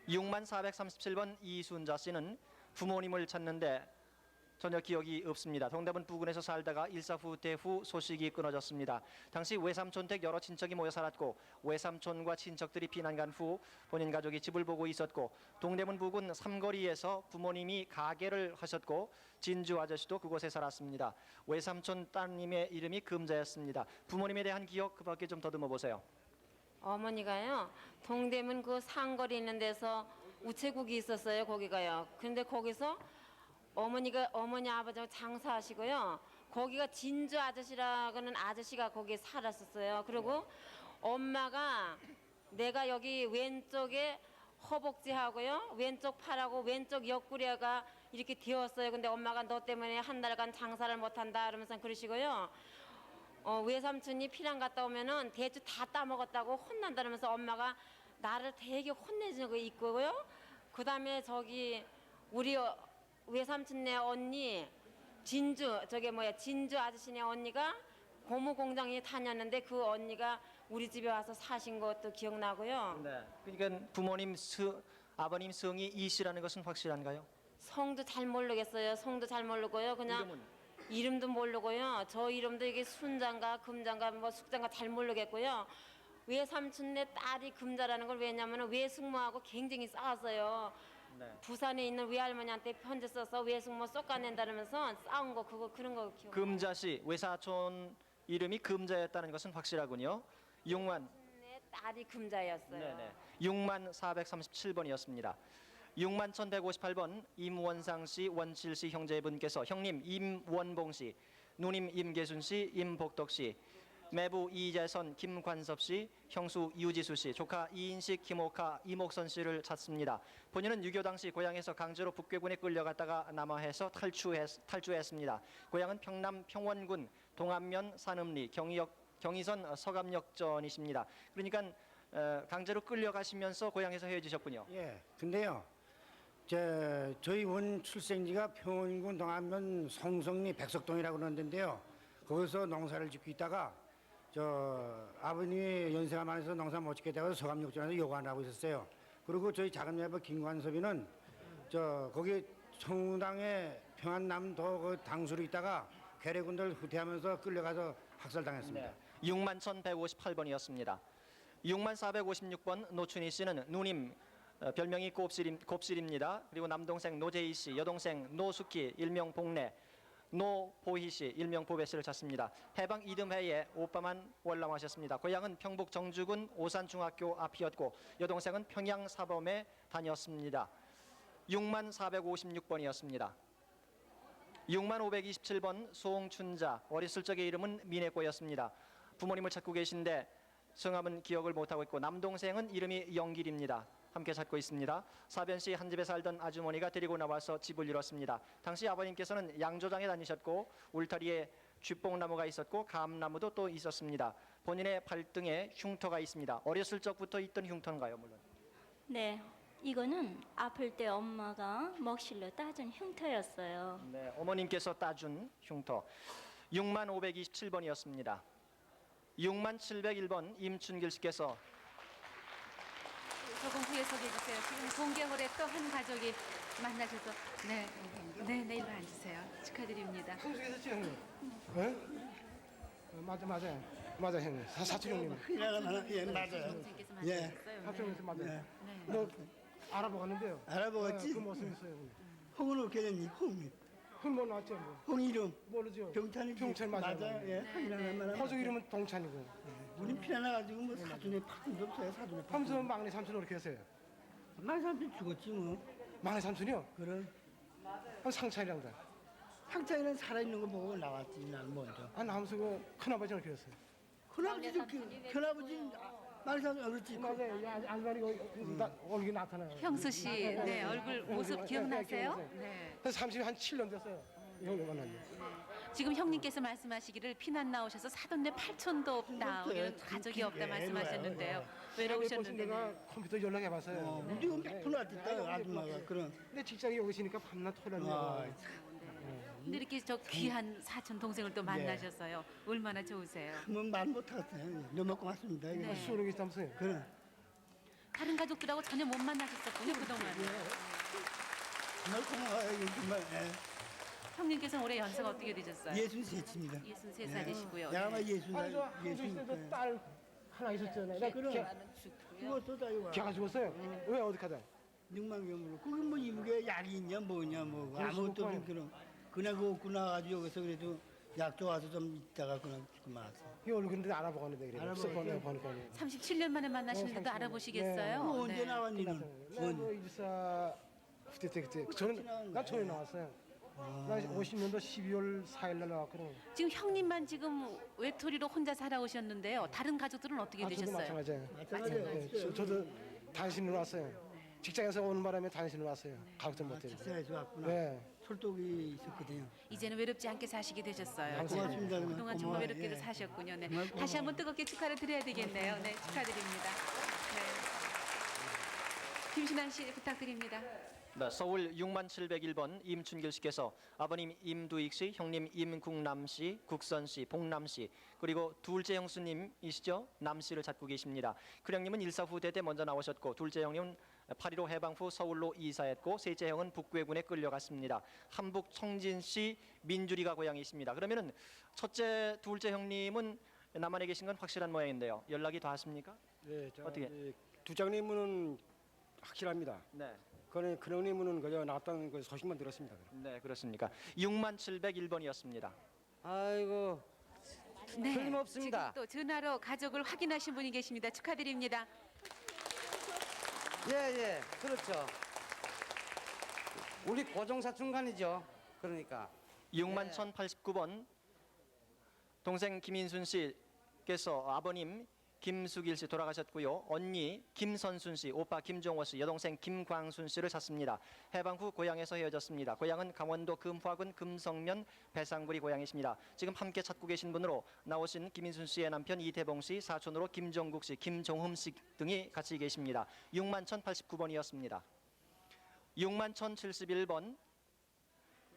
6437번 이순자 씨는 부모님을 찾는데 전혀 기억이 없습니다. 동대문 부근에서 살다가 일사 후퇴 후 소식이 끊어졌습니다. 당시 외삼촌 댁 여러 친척이 모여 살았고 외삼촌과 친척들이 피난 간 후 본인 가족이 집을 보고 있었고 동대문 부근 삼거리에서 부모님이 가게를 하셨고 진주 아저씨도 그곳에 살았습니다. 외삼촌 따님의 이름이 금자였습니다. 부모님에 대한 기억 그 밖에 좀 더듬어 보세요. 어머니가요 동대문 그 상거리 있는 데서 우체국이 있었어요. 거기가요. 근데 거기서 어머니 아버지하고 장사하시고요. 거기가 진주 아저씨라고는 아저씨가 거기 살았었어요. 그리고 엄마가 내가 여기 왼쪽에 허벅지하고요, 왼쪽 팔하고 왼쪽 옆구리가 이렇게 되었어요. 근데 엄마가 너 때문에 한 달간 장사를 못한다 그러면서 그러시고요. 외삼촌이 피난 갔다 오면은 대추 다 따먹었다고 혼난다면서 엄마가 나를 되게 혼내주는 거 있고요. 그다음에 저기 우리 외삼촌네 언니 진주 진주 아저씨네 언니가 고무 공장에 다녔는데 그 언니가 우리 집에 와서 사신 것도 기억나고요. 네. 그러니까 아버님 성이 이 씨라는 것은 확실한가요? 성도 잘 모르겠어요. 성도 잘 모르고요. 그냥 이름도 모르고요. 저 이름도 이게 순장가 금장가 뭐 숙장가 잘 모르겠고요. 외삼촌네 딸이 금자라는 걸 왜냐면 외숙모하고 굉장히 싸웠어요. 네. 부산에 있는 외할머니한테 편지 써서 외숙모 쏙가낸다면서 싸운 거 그런 거 기억. 금자 씨 외사촌 이름이 금자였다는 것은 확실하군요. 6만 내 딸이 금자였어요. 네네. 6437번이었습니다. 61,158번 임원상 씨, 원칠 씨 형제분께서 형님 임원봉 씨, 누님 임계순 씨, 임복덕 씨, 매부 이재선, 김관섭 씨, 형수 유지수 씨, 조카 이인식, 김옥하, 이목선 씨를 찾습니다. 본인은 유교 당시 고향에서 강제로 북괴군에 끌려갔다가 남하해서 탈주했습니다. 고향은 평남 평원군 동안면 산음리 경의선 서감역전이십니다. 그러니까 강제로 끌려가시면서 고향에서 헤어지셨군요. 예. 근데요. 저희 원 출생지가 평원군 동안면 송성리 백석동이라고 그러는 데인데요. 거기서 농사를 짓고 있다가 아버님이 연세가 많아서 농사 못 짓게 되고 서감역전에서 요관을 하고 있었어요. 그리고 저희 작은 여보 김관섭이는 거기 청당에 평안남도 그 당수로 있다가 괴뢰군들 후퇴하면서 끌려가서 학살당했습니다. 네. 61,158번이었습니다. 6456번 노춘희 씨는 누님 별명이 곱실입니다. 그리고 남동생 노재희 씨, 여동생 노숙희 일명 복래, 노보희 씨 일명 보배 씨를 찾습니다. 해방 이듬해에 오빠만 월남하셨습니다. 고향은 평북 정주군 오산중학교 앞이었고 여동생은 평양사범에 다녔습니다. 6456번이었습니다. 6527번 송춘자, 어렸을 적의 이름은 미네꼬였습니다. 부모님을 찾고 계신데 성함은 기억을 못하고 있고 남동생은 이름이 영길입니다. 함께 찾고 있습니다. 사변시 한 집에 살던 아주머니가 데리고 나와서 집을 잃었습니다. 당시 아버님께서는 양조장에 다니셨고 울타리에 쥐뽕나무가 있었고 감나무도 또 있었습니다. 본인의 발등에 흉터가 있습니다. 어렸을 적부터 있던 흉터인가요, 물론? 네, 이거는 아플 때 엄마가 먹실로 따준 흉터였어요. 네, 어머님께서 따준 흉터. 6만 527번이었습니다. 6만 701번 임춘길 씨께서 조금 후에 소개해 주세요. 지금 동계홀에 또 한 가족이 만나셔서 네, 일로 앉으세요. 축하드립니다. 형수께서 형님. 네? 맞아 형님. 사촌 형님. 예, 맞아요. 예. 사촌 형님 맞아요. 네. 너 알아보고 갔는데요. 알아보겠지? 그 모습 있어요. 형님. 홍은 어떻게 됐니? 홍이. 흠뭐 나왔죠 뭐. 홍 이름. 모르죠. 병찬이. 병찬 맞아요. 예. 네. 허족 이름은 동찬이고. 우린 피나가지고 뭐 사돈에 파도 없어요. 사돈에. 삼촌 막내 삼촌 어떻게 했어요? 막내 삼촌 죽었지 뭐. 막내 삼촌이요? 그래. 상차이랑 다. 상차이는 살아있는 거 보고 나왔지 난 먼저. 아 남수 그 큰아버지는 어떻게 했어요? 큰아버지도 큰아버지 막내 삼촌 어렸지. 맞아요. 아줌마리가 얼굴이 나타나요. 형수 씨, 네, 얼굴 모습 기억나세요? 네. 그래서 37년 됐어요. 형님 만났는데. 지금 형님께서 말씀하시기를 피난 나오셔서 사돈네 팔촌도 없다, 우리는 가족이 없다 말씀하셨는데요. 외로우셨는데. 내가 컴퓨터 연락해봤어요. 우리가 몇 푼 왔댔다 아줌마가 그런. 내 직장에 여기 있으니까 밤낮 토요일날. 근데 이렇게 저 귀한 사촌 동생을 또 만나셨어요. 얼마나 좋으세요? 뭐말 못하겠어요. 너무 고맙습니다. 네. 수록이 있다면서요? 그래. 다른 가족들하고 전혀 못 만나셨었군요, 그동안. 정말 고마워요. 정말. 형님께서는 올해 연세가 어떻게 되셨어요? 63입니다. 63살이시고요. 내가 아마 60살. 아니 저 한주 때도 딸 하나 있었잖아요. 나 죽었어 다 이거. 걔가 죽었어요? 왜 어디 가다? 늑망경으로. 그게 뭐 이게 약이 있냐 뭐냐 뭐 아무것도 없는 그냥 그 얻고 나가지고 여기서 그래도 약 좋아서 좀 있다가 그냥 그만왔어. 이 얼굴인데 알아보고 왔는데 그래. 알아보고 보니까. 37년 만에 만나시는데도 알아보시겠어요? 뭐 언제 나왔니는? 뭐 일사 그때 저는 나 전에 나왔어요. 나 50년도 12월 4일 날 나왔거든. 지금 형님만 지금 외톨이로 혼자 살아오셨는데요. 다른 가족들은 어떻게 저도 되셨어요? 마찬가지예요. 저도 단신으로 왔어요. 직장에서 오는 바람에 단신으로 왔어요. 가족들 못 데리고. 직장에서 왔구나. 네. 솔독이 있었거든요. 이제는 외롭지 않게 사시게 되셨어요. 고맙습니다. 그동안 정말 외롭게도 사셨군요. 네. 다시 한번 뜨겁게 축하를 드려야 되겠네요. 네, 축하드립니다. 네. 김신환 씨 부탁드립니다. 네, 서울 6만 701번 임춘길 씨께서 아버님 임두익 씨, 형님 임국남 씨, 국선 씨, 봉남 씨, 그리고 둘째 형수님이시죠? 남 씨를 찾고 계십니다. 큰형님은 일사 후대 때 먼저 나오셨고 둘째 형님은 8.15 해방 후 서울로 이사했고 셋째 형은 북괴군에 끌려갔습니다. 한북 청진 씨 민주리가 고향이십니다. 그러면은 첫째, 둘째 형님은 남한에 계신 건 확실한 모양인데요. 연락이 닿았습니까? 네, 어떻게? 두장님은 확실합니다. 네. 그런님은 그저 나왔다는 그 소식만 들었습니다. 네, 그렇습니까? 6만 701번이었습니다. 아이고. 네, 틀림없습니다. 지금 또 전화로 가족을 확인하신 분이 계십니다. 축하드립니다. 예, 그렇죠. 우리 고종사춘간이죠. 그러니까 6만 1089번 동생 김인순 씨께서 아버님 김수길 씨 돌아가셨고요. 언니 김선순 씨, 오빠 김종호 씨, 여동생 김광순 씨를 찾습니다. 해방 후 고향에서 헤어졌습니다. 고향은 강원도 금화군 금성면 배상구리 고향이십니다. 지금 함께 찾고 계신 분으로 나오신 김인순 씨의 남편 이태봉 씨, 사촌으로 김정국 씨, 김종흠 씨 등이 같이 계십니다. 6만 1089번이었습니다. 6만 1071번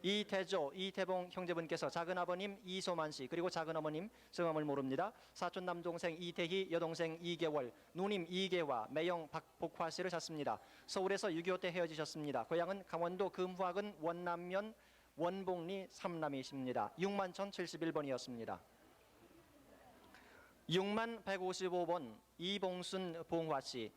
이태조, 이태봉 형제분께서 작은아버님 이소만 씨 그리고 작은어머님 성함을 모릅니다. 사촌 남동생 이태희, 여동생 이계월, 누님 이계화, 매형 박복화 씨를 찾습니다. 서울에서 6.25 때 헤어지셨습니다. 고향은 강원도 금화군 원남면 원봉리 삼남이십니다. 6만 1071번이었습니다. 6만 155번 이봉순 봉화 씨.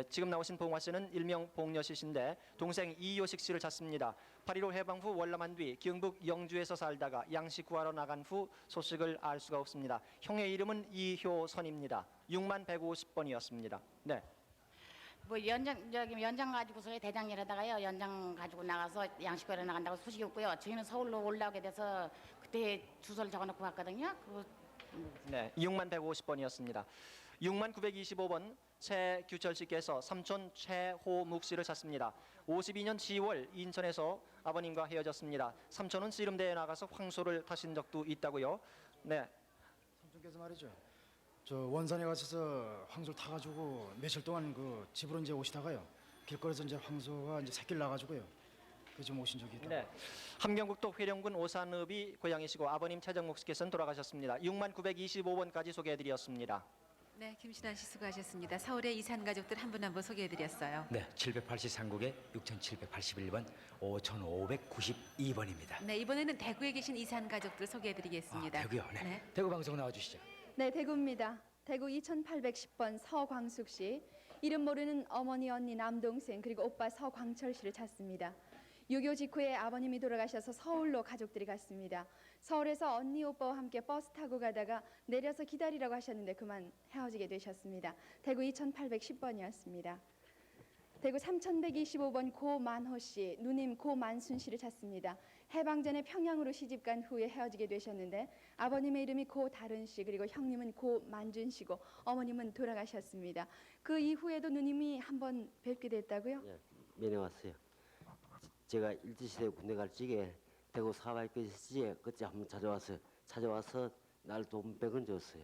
지금 나오신 봉화 씨는 일명 봉여씨신데 동생 이효식 씨를 찾습니다. 8.15 해방 후 월남한 뒤 경북 영주에서 살다가 양식 구하러 나간 후 소식을 알 수가 없습니다. 형의 이름은 이효선입니다. 6만 150번이었습니다. 네. 뭐 연장 가지고서 대장일하다가요 연장 가지고 나가서 양식 구하러 나간다고 소식이 없고요. 저희는 서울로 올라오게 돼서 그때 주소를 적어놓고 갔거든요. 네, 6만 150번이었습니다. 6만 925번 최규철 씨께서 삼촌 최호묵 씨를 찾습니다. 52년 10월 인천에서 아버님과 헤어졌습니다. 삼촌은 씨름대에 나가서 황소를 타신 적도 있다고요. 네. 삼촌께서 말이죠. 저 원산에 가셔서 황소를 타가지고 며칠 동안 그 집으로 이제 오시다가요. 길거리에서 이제 황소가 이제 새끼를 낳아가지고요. 그 좀 오신 적이 있다. 네. 함경북도 회령군 오산읍이 고향이시고 아버님 최정목 씨께서는 돌아가셨습니다. 6만 925번까지 소개해드렸습니다. 네, 김신환 씨 수고하셨습니다. 서울의 이산 가족들 한 분 한 분 소개해드렸어요. 네, 783국에 6781번 5592번입니다. 네, 이번에는 대구에 계신 이산 가족들 소개해드리겠습니다. 대구요. 네. 대구 방송 나와주시죠. 네, 대구입니다. 대구 2810번 서광숙 씨. 이름 모르는 어머니, 언니, 남동생 그리고 오빠 서광철 씨를 찾습니다. 6.25 직후에 아버님이 돌아가셔서 서울로 가족들이 갔습니다. 서울에서 언니, 오빠와 함께 버스 타고 가다가 내려서 기다리라고 하셨는데 그만 헤어지게 되셨습니다. 대구 2810번이었습니다. 대구 3125번 고만호 씨, 누님 고만순 씨를 찾습니다. 해방 전에 평양으로 시집간 후에 헤어지게 되셨는데 아버님의 이름이 고다른 씨, 그리고 형님은 고만준 씨고 어머님은 돌아가셨습니다. 그 이후에도 누님이 한번 뵙게 됐다고요? 예, 면회 왔어요. 제가 일제시대 군대 갈 적에 대구 사발까지 시에 그때 한번 찾아와서 날 돈 100원 줬어요.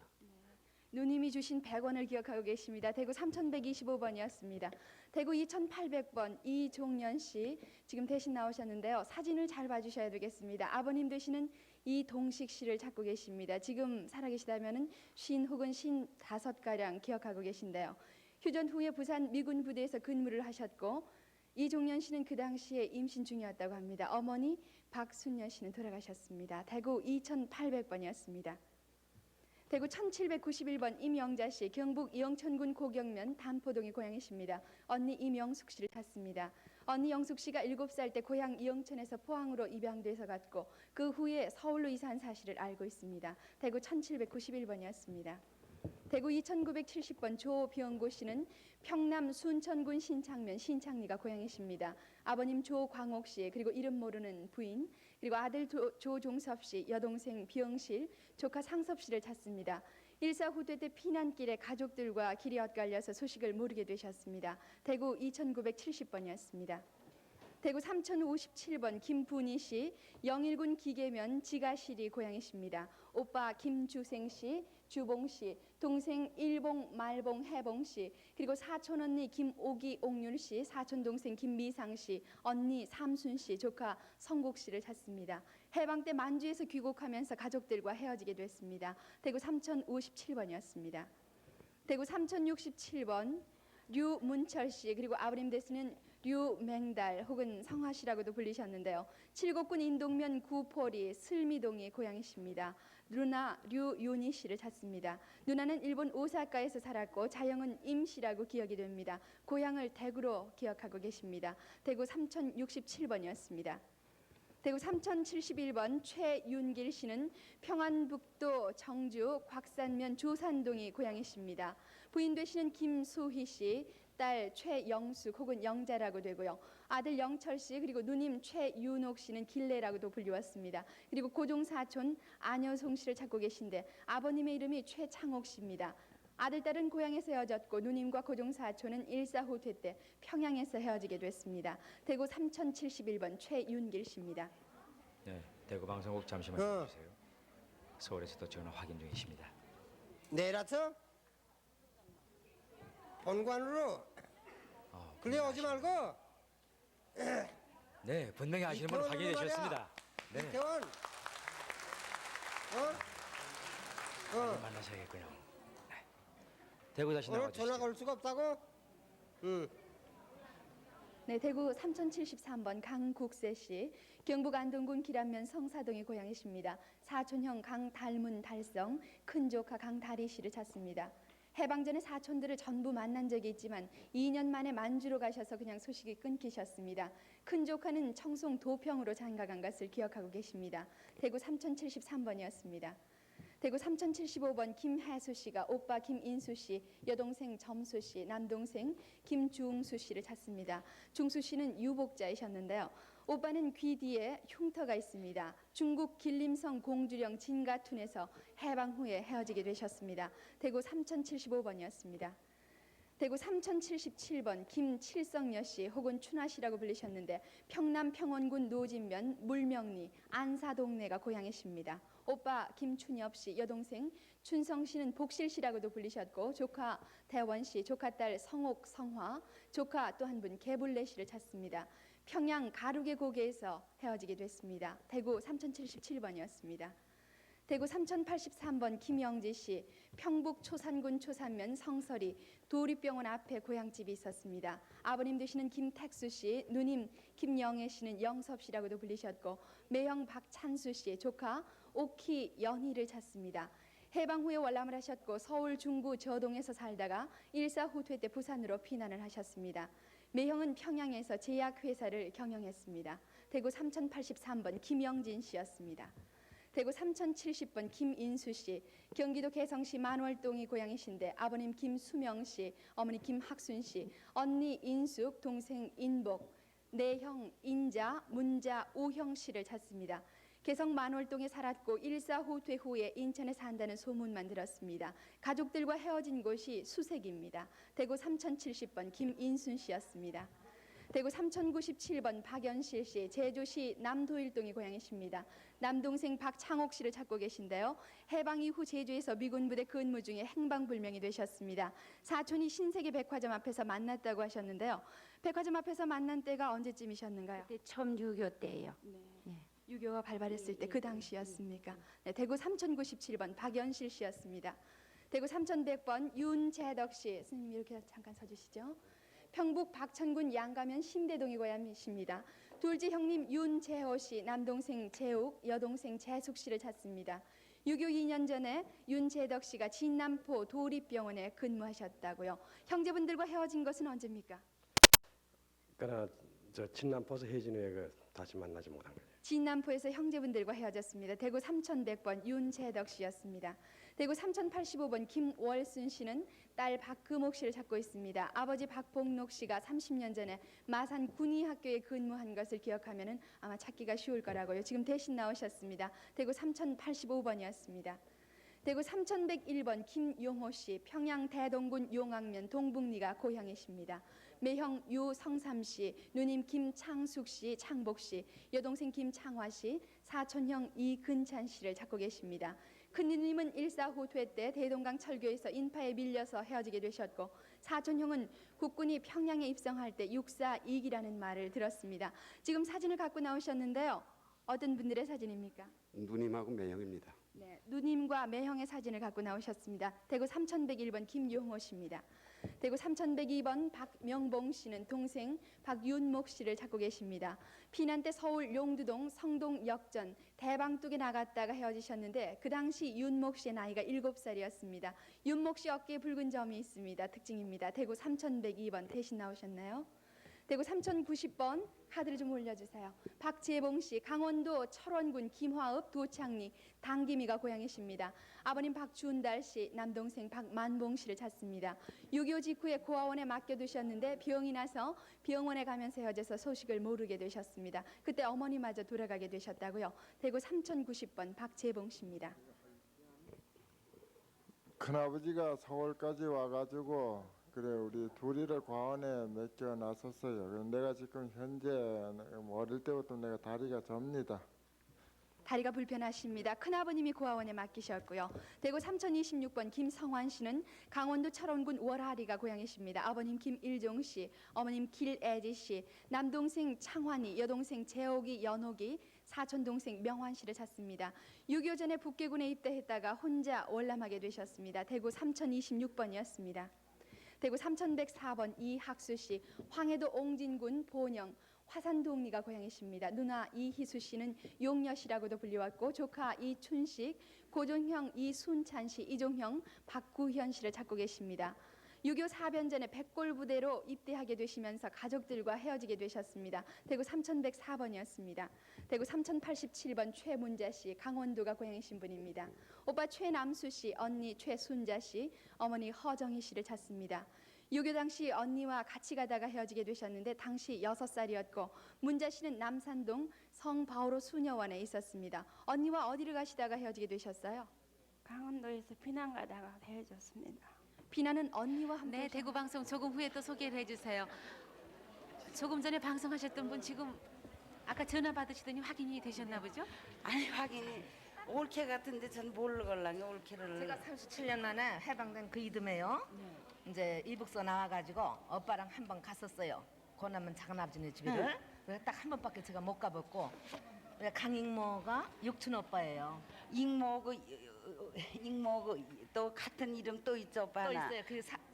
누님이 주신 100원을 기억하고 계십니다. 대구 3125번이었습니다. 대구 2800번 이종년 씨 지금 대신 나오셨는데요. 사진을 잘 봐주셔야 되겠습니다. 아버님 되시는 이동식 씨를 찾고 계십니다. 지금 살아계시다면은 50 혹은 55가량 기억하고 계신데요. 휴전 후에 부산 미군 부대에서 근무를 하셨고 이종년 씨는 그 당시에 임신 중이었다고 합니다. 어머니 박순년 씨는 돌아가셨습니다. 대구 2800번이었습니다. 대구 1791번 임영자 씨, 경북 영천군 고경면 단포동의 고향이십니다. 언니 임영숙 씨를 찾습니다. 언니 영숙 씨가 7살 때 고향 영천에서 포항으로 입양돼서 갔고 그 후에 서울로 이사한 사실을 알고 있습니다. 대구 1791번이었습니다. 대구 2970번 조병고 씨는 평남 순천군 신창면 신창리가 고향이십니다. 아버님 조광옥 씨, 그리고 이름 모르는 부인, 그리고 아들 조종섭 씨, 여동생 비영실, 조카 상섭 씨를 찾습니다. 일사후퇴 때 피난길에 가족들과 길이 엇갈려서 소식을 모르게 되셨습니다. 대구 2970번이었습니다. 대구 3057번 김분희 씨, 영일군 기계면 지가시리 고향이십니다. 오빠 김주생 씨, 주봉 씨, 동생 일봉, 말봉, 해봉 씨, 그리고 사촌 언니 김오기, 옥률 씨, 사촌 동생 김미상 씨, 언니 삼순 씨, 조카 성국 씨를 찾습니다. 해방 때 만주에서 귀국하면서 가족들과 헤어지게 됐습니다. 대구 3057번이었습니다. 대구 3067번 류문철 씨, 그리고 아버님 되시는 류맹달 혹은 성화 씨라고도 불리셨는데요. 칠곡군 인동면 구포리 슬미동이 고향이십니다. 누나 류윤희 씨를 찾습니다. 누나는 일본 오사카에서 살았고 자영은 임 씨라고 기억이 됩니다. 고향을 대구로 기억하고 계십니다. 대구 3067번이었습니다. 대구 3071번 최윤길 씨는 평안북도 정주 곽산면 조산동이 고향이십니다. 부인 되시는 김소희 씨, 딸 최영숙 혹은 영자라고 되고요. 아들 영철 씨, 그리고 누님 최윤옥 씨는 길래라고도 불리웠습니다. 그리고 고종 사촌 안여송 씨를 찾고 계신데 아버님의 이름이 최창옥 씨입니다. 아들, 딸은 고향에서 헤어졌고 누님과 고종 사촌은 일사후퇴 때 평양에서 헤어지게 됐습니다. 대구 3071번 최윤길 씨입니다. 네, 대구 방송국 잠시만 기다려주세요. 서울에서도 전화 확인 중이십니다. 내일 왔어? 본관으로 그래 오지 말고 네, 분명히 아시는 분 확인해 주셨습니다. 네, 이태원 만나셔야겠군요. 네. 대구 다시 오늘 나와주시죠. 전화가 올 수가 없다고? 네, 대구 3073번 강국세 씨, 경북 안동군 기란면 성사동의 고향이십니다. 사촌형 강달문 달성, 큰 조카 강다리 씨를 찾습니다. 해방 전에 사촌들을 전부 만난 적이 있지만 2년 만에 만주로 가셔서 그냥 소식이 끊기셨습니다. 큰 조카는 청송 도평으로 장가간 것을 기억하고 계십니다. 대구 3073번이었습니다. 대구 3075번 김혜수 씨가 오빠 김인수 씨, 여동생 점수 씨, 남동생 김중수 씨를 찾습니다. 중수 씨는 유복자이셨는데요. 오빠는 귀 뒤에 흉터가 있습니다. 중국 길림성 공주령 진가툰에서 해방 후에 헤어지게 되셨습니다. 대구 3075번이었습니다. 대구 3077번 김칠성여 씨 혹은 춘하 씨라고 불리셨는데 평남 평원군 노진면 물명리 안사동네가 고향이십니다. 오빠 김춘엽 씨, 여동생 춘성 씨는 복실 씨라고도 불리셨고 조카 대원 씨, 조카딸 성옥 성화, 조카 또 한 분 개불래 씨를 찾습니다. 평양 가루개 고개에서 헤어지게 됐습니다. 대구 3077번이었습니다. 대구 3083번 김영지 씨, 평북 초산군 초산면 성서리 도립병원 앞에 고향집이 있었습니다. 아버님 되시는 김택수 씨, 누님 김영애 씨는 영섭 씨라고도 불리셨고 매형 박찬수 씨, 조카 오키 연희를 찾습니다. 해방 후에 월남을 하셨고 서울 중구 저동에서 살다가 일사후퇴 때 부산으로 피난을 하셨습니다. 매형은 평양에서 제약회사를 경영했습니다. 대구 3083번 김영진 씨였습니다. 대구 3070번 김인수 씨, 경기도 개성시 만월동이 고향이신데 아버님 김수명 씨, 어머니 김학순 씨, 언니 인숙, 동생 인복, 내형 인자, 문자, 우형 씨를 찾습니다. 개성 만월동에 살았고 일사후퇴 후에 인천에 산다는 소문만 들었습니다. 가족들과 헤어진 곳이 수색입니다. 대구 3070번 김인순 씨였습니다. 대구 3097번 박연실 씨, 제주시 남도일동이 고향이십니다. 남동생 박창옥 씨를 찾고 계신데요. 해방 이후 제주에서 미군 부대 근무 중에 행방불명이 되셨습니다. 사촌이 신세계 백화점 앞에서 만났다고 하셨는데요. 백화점 앞에서 만난 때가 언제쯤이셨는가요? 그때 처음 6.25 때예요. 네. 유교가 발발했을 때 그 당시였습니까? 네, 대구 3097번 박연실 씨였습니다. 대구 3100번 윤재덕 씨, 스님 이렇게 잠깐 서주시죠. 평북 박천군 양가면 신대동이 고향이십니다. 둘째 형님 윤재호 씨, 남동생 재욱, 여동생 재숙 씨를 찾습니다. 6.25 2년 전에 윤재덕 씨가 진남포 도립병원에 근무하셨다고요. 형제분들과 헤어진 것은 언제입니까? 그러나 저 진남포에서 헤어진 후에 다시 만나지 못한 거예요. 진남포에서 형제분들과 헤어졌습니다. 대구 3100번 윤재덕 씨였습니다. 대구 3085번 김월순 씨는 딸 박금옥 씨를 찾고 있습니다. 아버지 박봉록 씨가 30년 전에 마산 군의학교에 근무한 것을 기억하면 아마 찾기가 쉬울 거라고요. 지금 대신 나오셨습니다. 대구 3085번이었습니다. 대구 3101번 김용호 씨, 평양 대동군 용왕면 동북리가 고향이십니다. 매형 유성삼 씨, 누님 김창숙 씨, 창복 씨, 여동생 김창화 씨, 사촌형 이근찬 씨를 찾고 계십니다. 큰누님은 일사후퇴 때 대동강 철교에서 인파에 밀려서 헤어지게 되셨고 사촌형은 국군이 평양에 입성할 때 642기라는 말을 들었습니다. 지금 사진을 갖고 나오셨는데요. 어떤 분들의 사진입니까? 누님하고 매형입니다. 네, 누님과 매형의 사진을 갖고 나오셨습니다. 대구 3101번 김용호 씨입니다. 대구 3102번 박명봉 씨는 동생 박윤목 씨를 찾고 계십니다. 피난 때 서울 용두동 성동역전 대방뚝에 나갔다가 헤어지셨는데 그 당시 윤목 씨의 나이가 7살이었습니다. 윤목 씨 어깨에 붉은 점이 있습니다. 특징입니다. 대구 3102번 대신 나오셨나요? 대구 3090번 카드를 좀 올려주세요. 박재봉 씨, 강원도 철원군 김화읍 도창리 당기미가 고향이십니다. 아버님 박준달 씨, 남동생 박만봉 씨를 찾습니다. 6.25 직후에 고아원에 맡겨두셨는데 병이 나서 병원에 가면서 헤어져서 소식을 모르게 되셨습니다. 그때 어머니마저 돌아가게 되셨다고요. 대구 3090번 박재봉 씨입니다. 큰아버지가 서울까지 와가지고 그래 우리 둘이를 과원에 맡겨 놨었어요. 내가 지금 현재 어릴 때부터 내가 다리가 접니다. 다리가 불편하십니다. 큰아버님이 고아원에 맡기셨고요. 대구 3026번 김성환 씨는 강원도 철원군 월하리가 고향이십니다. 아버님 김일종 씨, 어머님 길애지 씨, 남동생 창환이, 여동생 재옥이, 연옥이, 사촌동생 명환 씨를 찾습니다. 6.25 전에 북계군에 입대했다가 혼자 월남하게 되셨습니다. 대구 3026번이었습니다. 대구 3104번 이학수 씨, 황해도 옹진군 보령 화산동리가 고향이십니다. 누나 이희수 씨는 용녀씨라고도 불리웠고 조카 이춘식, 고종형 이순찬 씨, 이종형 박구현 씨를 찾고 계십니다. 6.25 사변전에 백골부대로 입대하게 되시면서 가족들과 헤어지게 되셨습니다. 대구 3104번이었습니다. 대구 3087번 최문자 씨, 강원도가 고향이신 분입니다. 오빠 최남수 씨, 언니 최순자 씨, 어머니 허정희 씨를 찾습니다. 유교 당시 언니와 같이 가다가 헤어지게 되셨는데 당시 6살이었고 문자 씨는 남산동 성바오로 수녀원에 있었습니다. 언니와 어디를 가시다가 헤어지게 되셨어요? 강원도에서 비난 가다가 헤어졌습니다. 비나는 언니와 함께 네, 대구 방송 조금 후에 또 소개를 해주세요. 조금 전에 방송하셨던 분 지금 아까 전화 받으시더니 확인이 되셨나 보죠? 아니 확인이 올케 같은데 전 모르걸랑요 올케를. 제가 37년 만에 해방된 그 이듬해요. 이제 이북서 나와가지고 오빠랑 한 번 갔었어요. 고남은 작은아버지네 집을. 그래서 딱 한 번밖에 제가 못 가봤고. 강익모가 육촌 오빠예요. 익모고 또 같은 이름 또 있죠 오빠 또 하나. 있어요.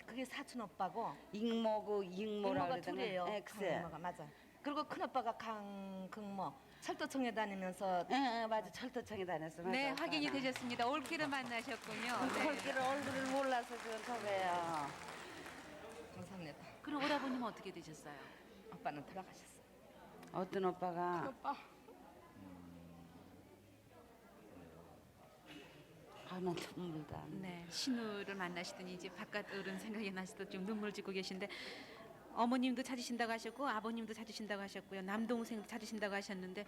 그게 사촌 오빠고. 익모고 익모라 익모가 둘이에요. 엑스. 강익모가 맞아. 그리고 큰 오빠가 강극모. 철도청에 다니면서. 맞아 철도청에 다녔어. 네, 맞아, 확인이 오빠. 되셨습니다. 올킬을 만나셨군요. 네. 올케를 얼굴을 몰라서 지금 저거예요. 감사합니다. 그럼 오라버님은 어떻게 되셨어요? 오빠는 돌아가셨어요. 어떤 오빠가? 오빠. 아나 눈물다. 네, 신우를 만나시더니 이제 바깥 어른 생각이 나시도 좀 눈물 짓고 계신데 어머님도 찾으신다고 하셨고 아버님도 찾으신다고 하셨고요. 남동생도 찾으신다고 하셨는데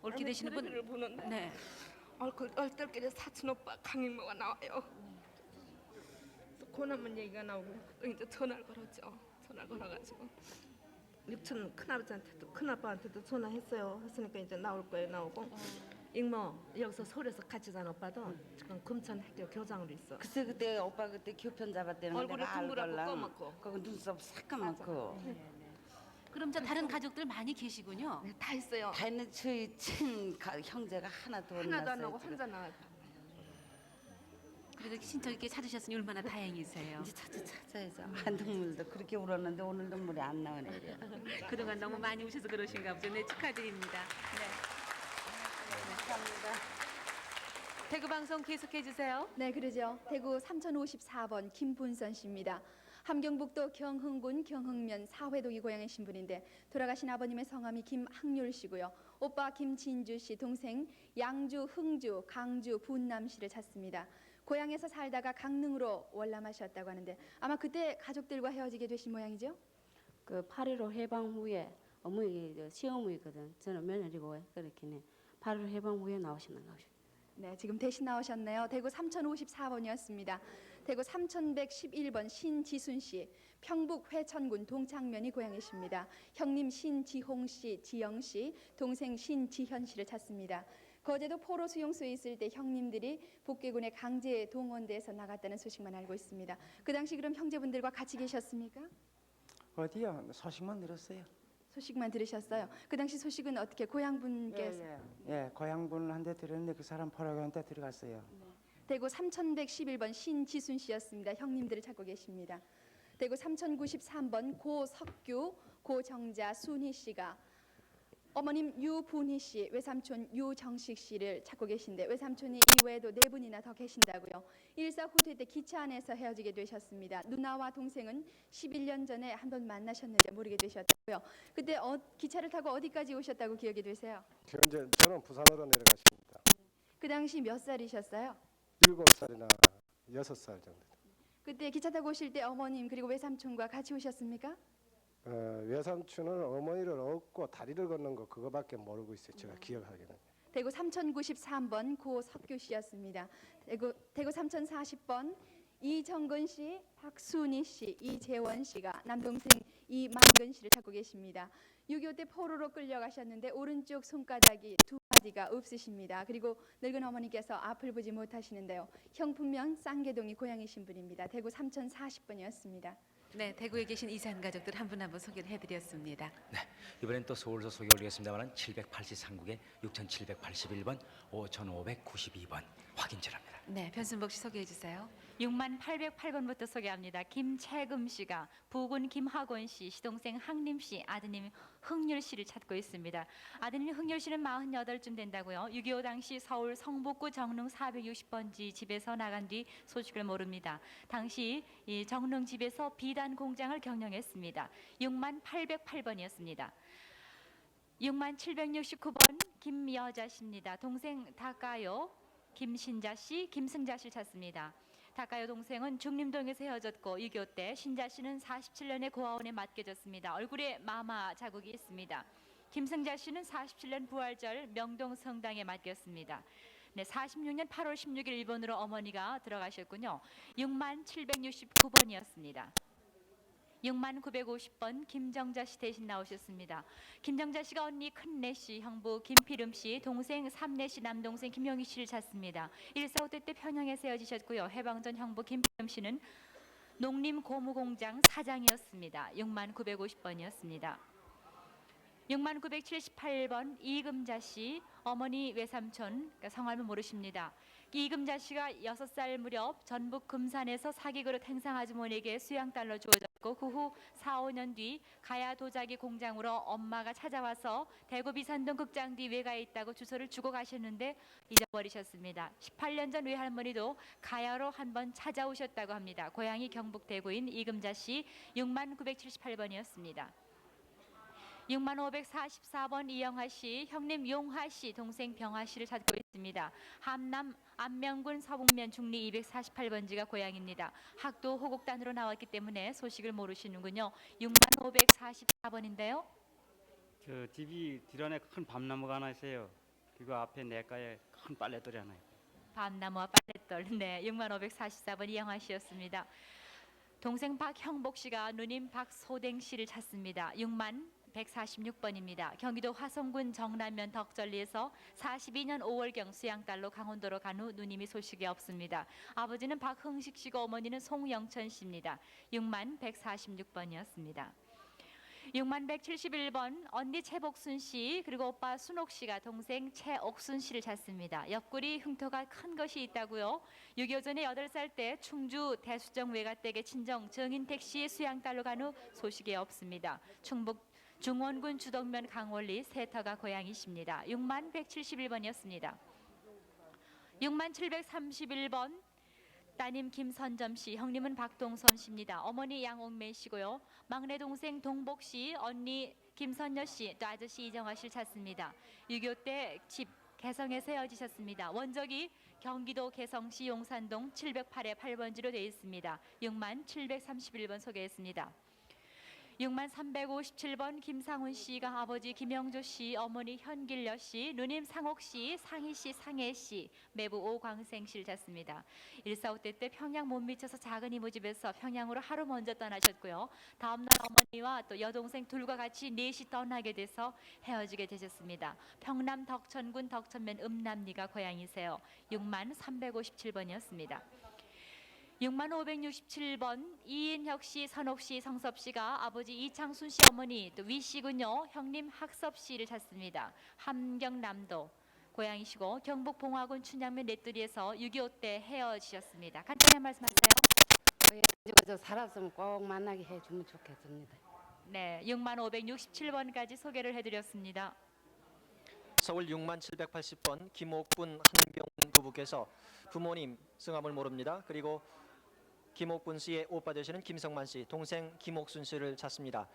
올게 되시는 분. 를 보는데. 네. 얼떨결에 사촌 오빠 강익모가 나와요. 고남은 얘기가 나오고 이제 전화를 걸었죠. 전화를 걸어가지고 육촌 큰아버지한테도 큰아빠한테도 전화했어요. 했으니까 이제 나올 거예요. 나오고 익모 여기서 서울에서 같이 산 오빠도 지금 금천 학교 교장으로 있어. 글쎄 그때 오빠 그때 교편 잡았대는 얼굴이 내가 둥그랗고 알걸랑. 검었고. 그거 눈썹 새까맣고. 그럼 저 다른 가족들 많이 계시군요. 네, 다 있어요. 다 있는 저희 친 형제가 하나도 안 하나도 안 났어요. 나고 지금. 혼자 나와. 그래도 친척 있게 찾으셨으니 얼마나 다행이세요. 이제 찾아야죠. 한 눈물도 그렇게 울었는데 오늘 눈물이 안 나오네. 그동안 너무 많이 우셔서 그러신가 보죠. 네, 축하드립니다. 네. 감사합니다. 대구 방송 계속해 주세요. 네, 그러죠. 대구 3054번 김분선 씨입니다. 함경북도 경흥군 경흥면 사회동이 고향이신 분인데 돌아가신 아버님의 성함이 김학률 씨고요. 오빠 김진주 씨, 동생 양주, 흥주, 강주, 분남 씨를 찾습니다. 고향에서 살다가 강릉으로 월남하셨다고 하는데 아마 그때 가족들과 헤어지게 되신 모양이죠? 그 8.15 해방 후에 어머니 시어머니거든. 저는 며느리고 그렇게 8.15 해방 후에 나오시는 거죠. 네, 지금 대신 나오셨네요. 대구 3054번이었습니다. 대구 3111번 신지순 씨, 평북 회천군 동창면이 고향이십니다. 형님 신지홍 씨, 지영 씨, 동생 신지현 씨를 찾습니다. 거제도 포로 수용소에 있을 때 형님들이 북괴군에 강제 동원돼서 나갔다는 소식만 알고 있습니다. 그 당시 그럼 형제분들과 같이 계셨습니까? 어디요? 소식만 들었어요. 소식만 들으셨어요. 그 당시 소식은 어떻게 고향분께서? 예, 고향분한테 들었는데 그 사람 포로한테 들어갔어요. 대구 3111번 신지순 씨였습니다. 형님들을 찾고 계십니다. 대구 3093번 고석규, 고정자, 순희 씨가 어머님 유분희 씨, 외삼촌 유정식 씨를 찾고 계신데 외삼촌이 이외에도 4분이나 더 계신다고요. 일사후퇴 때 기차 안에서 헤어지게 되셨습니다. 누나와 동생은 11년 전에 한 번 만나셨는데 모르게 되셨다고요. 그때 기차를 타고 어디까지 오셨다고 기억이 되세요? 현재 저는 부산으로 내려갔습니다. 그 당시 몇 살이셨어요? 7살이나 6살 정도. 그때 기차 타고 오실 때 어머님 그리고 외삼촌과 같이 오셨습니까? 외삼촌은 어머니를 얻고 다리를 걷는 거 그거밖에 모르고 있어요. 제가 기억하기는. 대구 3093번 고석규 씨였습니다. 대구 3040번 이정근 씨, 박순희 씨, 이재원 씨가 남동생 이만근 씨를 찾고 계십니다. 6.25 때 포로로 끌려가셨는데 오른쪽 손가락이 2마디가 없으십니다. 그리고 늙은 어머니께서 앞을 보지 못하시는데요. 형품명 쌍계동이 고향이신 분입니다. 대구 3040번이었습니다. 네, 대구에 계신 이산 가족들 한 분 한 분 소개를 해드렸습니다. 네, 이번엔 또 서울서 소개 올리겠습니다만 783국에 6781번, 5592번 확인절합니다. 네, 변순복 씨 소개해 주세요. 6808번부터 소개합니다. 김채금 씨가 부군 김학원 씨, 시동생 항림 씨, 아드님 흥률 씨를 찾고 있습니다. 아드님 흥률 씨는 48쯤 된다고요. 6.25 당시 서울 성북구 정릉 460번지 집에서 나간 뒤 소식을 모릅니다. 당시 이 정릉 집에서 비단 공장을 경영했습니다. 6808번이었습니다. 6769번 김여자 씨입니다. 동생 다까요. 김신자 씨, 김승자 씨를 찾습니다. 닭가 여동생은 중림동에서 헤어졌고 6.25 때 신자 씨는 47년에 고아원에 맡겨졌습니다. 얼굴에 마마 자국이 있습니다. 김승자 씨는 47년 부활절 명동 성당에 맡겼습니다. 네, 46년 8월 16일 일본으로 어머니가 들어가셨군요. 6769번이었습니다. 6950번 김정자 씨 대신 나오셨습니다. 김정자 씨가 언니 큰내 씨, 형부 김필음 씨, 동생 삼내 씨, 남동생 김용희 씨를 찾습니다. 1.45 때 평양에서 헤어지셨고요. 해방전 형부 김필음 씨는 농림고무공장 사장이었습니다. 6950번이었습니다. 6978번 이금자 씨, 어머니 외삼촌, 그러니까 성함을 모르십니다. 이금자 씨가 6살 무렵 전북 금산에서 사기그릇 행상 아주머니에게 수양달러 주어졌고 그 후 4, 5년 뒤 가야 도자기 공장으로 엄마가 찾아와서 대구 비산동 극장 뒤 외가에 있다고 주소를 주고 가셨는데 잊어버리셨습니다. 18년 전 외할머니도 가야로 한번 찾아오셨다고 합니다. 고향이 경북 대구인 이금자 씨 6978번이었습니다. 6544번 이영하 씨, 형님 용하 씨, 동생 병하 씨를 찾고 있습니다. 함남 안명군 서북면 중리 248번지가 고향입니다. 학도 호곡단으로 나왔기 때문에 소식을 모르시는군요. 6544번인데요. 저 집이 뒤란에 큰 밤나무가 하나 있어요. 그리고 앞에 내과에 큰 빨래돌이 하나 있고. 밤나무와 빨랫돌. 네, 6544번 이영하 씨였습니다. 동생 박형복 씨가 누님 박소댕 씨를 찾습니다. 6146번입니다. 경기도 화성군 정남면 덕절리에서 42년 5월경 수양딸로 강원도로 간 후 누님이 소식이 없습니다. 아버지는 박흥식 씨고 어머니는 송영천 씨입니다. 6146번이었습니다. 6171번 언니 최복순 씨 그리고 오빠 순옥 씨가 동생 최옥순 씨를 찾습니다. 옆구리 흉터가 큰 것이 있다고요. 6.25 전에 8살 때 충주 대수정 외가댁의 친정 정인택 씨의 수양딸로 간 후 소식이 없습니다. 충북 중원군 주덕면 강원리 세터가 고향이십니다. 6171번이었습니다. 6731번 따님 김선점 씨, 형님은 박동선 씨입니다. 어머니 양옥매 씨고요. 막내 동생 동복 씨, 언니 김선여 씨, 또 아저씨 이정화 씨를 찾습니다. 6.25 때 집 개성에서 헤어지셨습니다. 원적이 경기도 개성시 용산동 708에 8번지로 되어 있습니다. 6731번 소개했습니다. 6357번 김상훈 씨가 아버지 김영조 씨, 어머니 현길여 씨, 누님 상옥 씨, 상희 씨, 상혜 씨, 매부 오광생 씨를 찾습니다. 1.45 때 평양 못 미쳐서 작은 이모 집에서 평양으로 하루 먼저 떠나셨고요. 다음날 어머니와 또 여동생 둘과 같이 4시 떠나게 돼서 헤어지게 되셨습니다. 평남 덕천군 덕천면 음남리가 고향이세요. 6357번이었습니다. 6567번 이인혁 씨, 선옥 씨, 성섭 씨가 아버지 이창순 씨, 어머니 또 위 씨군요. 형님 학섭 씨를 찾습니다. 함경남도 고향이시고 경북 봉화군 춘향면 넷두리에서 6.25 때 헤어지셨습니다. 간단히 한 말씀하세요. 저 살았으면 꼭 만나게 해주면 좋겠습니다. 네, 6567번까지 소개를 해드렸습니다. 서울 6780번 김옥분 한병훈 부부께서 부모님 성함을 모릅니다. 그리고 김옥분 씨의 오빠 되시는 김성만 씨, 동생 김옥순 씨를 찾습니다.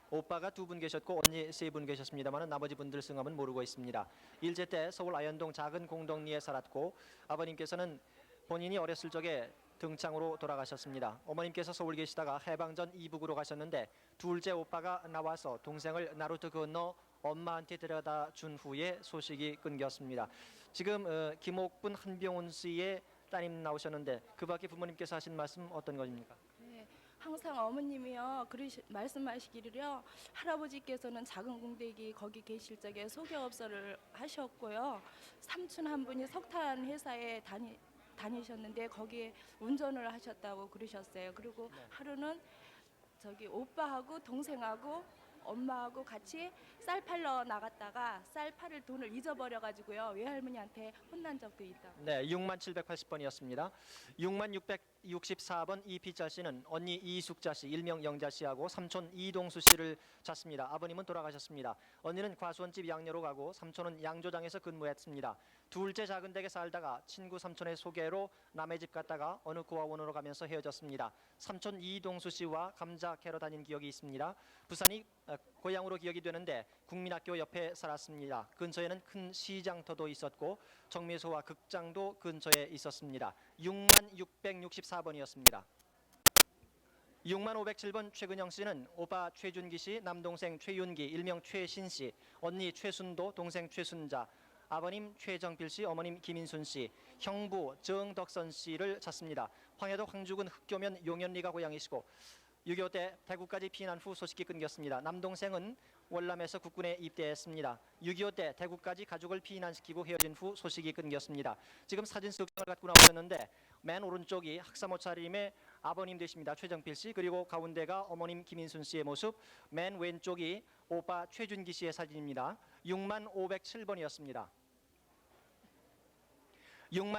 오빠가 2분 계셨고 언니 3분 계셨습니다만 나머지 분들 성함은 모르고 있습니다. 일제 때 서울 아현동 작은 공동리에 살았고 아버님께서는 본인이 어렸을 적에 등창으로 돌아가셨습니다. 어머님께서 서울 계시다가 해방전 이북으로 가셨는데 둘째 오빠가 나와서 동생을 나루터 건너 엄마한테 데려다 준 후에 소식이 끊겼습니다. 지금 김옥분 한병훈 씨의 따님 나오셨는데 그 밖에 부모님께서 하신 말씀 어떤 것입니까? 네, 항상 어머님이요 말씀하시기를요 할아버지께서는 작은 공대기 거기 계실 적에 소개업소를 하셨고요. 삼촌 한 분이 석탄 회사에 다니셨는데 거기에 운전을 하셨다고 그러셨어요. 그리고 하루는 저기 오빠하고 동생하고 엄마하고 같이 쌀 팔러 나갔다가 쌀 팔을 돈을 잊어버려가지고요 외할머니한테 혼난 적도 있다. 네, 6780번이었습니다. 6664번 이피자 씨는 언니 이숙자 씨, 일명 영자 씨하고 삼촌 이동수 씨를 찾습니다. 아버님은 돌아가셨습니다. 언니는 과수원집 양녀로 가고 삼촌은 양조장에서 근무했습니다. 둘째 작은 댁에 살다가 친구 삼촌의 소개로 남의 집 갔다가 어느 고아원으로 가면서 헤어졌습니다. 삼촌 이동수 씨와 감자 캐러 다닌 기억이 있습니다. 부산이 고향으로 기억이 되는데 국민학교 옆에 살았습니다. 근처에는 큰 시장터도 있었고 정미소와 극장도 근처에 있었습니다. 6664번이었습니다. 6507번 최근영 씨는 오빠 최준기 씨, 남동생 최윤기, 일명 최신 씨, 언니 최순도, 동생 최순자, 아버님 최정필 씨, 어머님 김인순 씨, 형부 정덕선 씨를 찾습니다. 황해도 황죽은 흑교면 용현리가 고향이시고 6.25 때 대구까지 피난 후 소식이 끊겼습니다. 남동생은 월남에서 국군에 입대했습니다. 6.25 때 대구까지 가족을 피난시키고 헤어진 후 소식이 끊겼습니다. 지금 사진 석장을 갖고 나오셨는데 맨 오른쪽이 학사모 차림의 아버님 되십니다. 최정필 씨. 그리고 가운데가 어머님 김인순 씨의 모습, 맨 왼쪽이 오빠 최준기 씨의 사진입니다. 6507번이었습니다.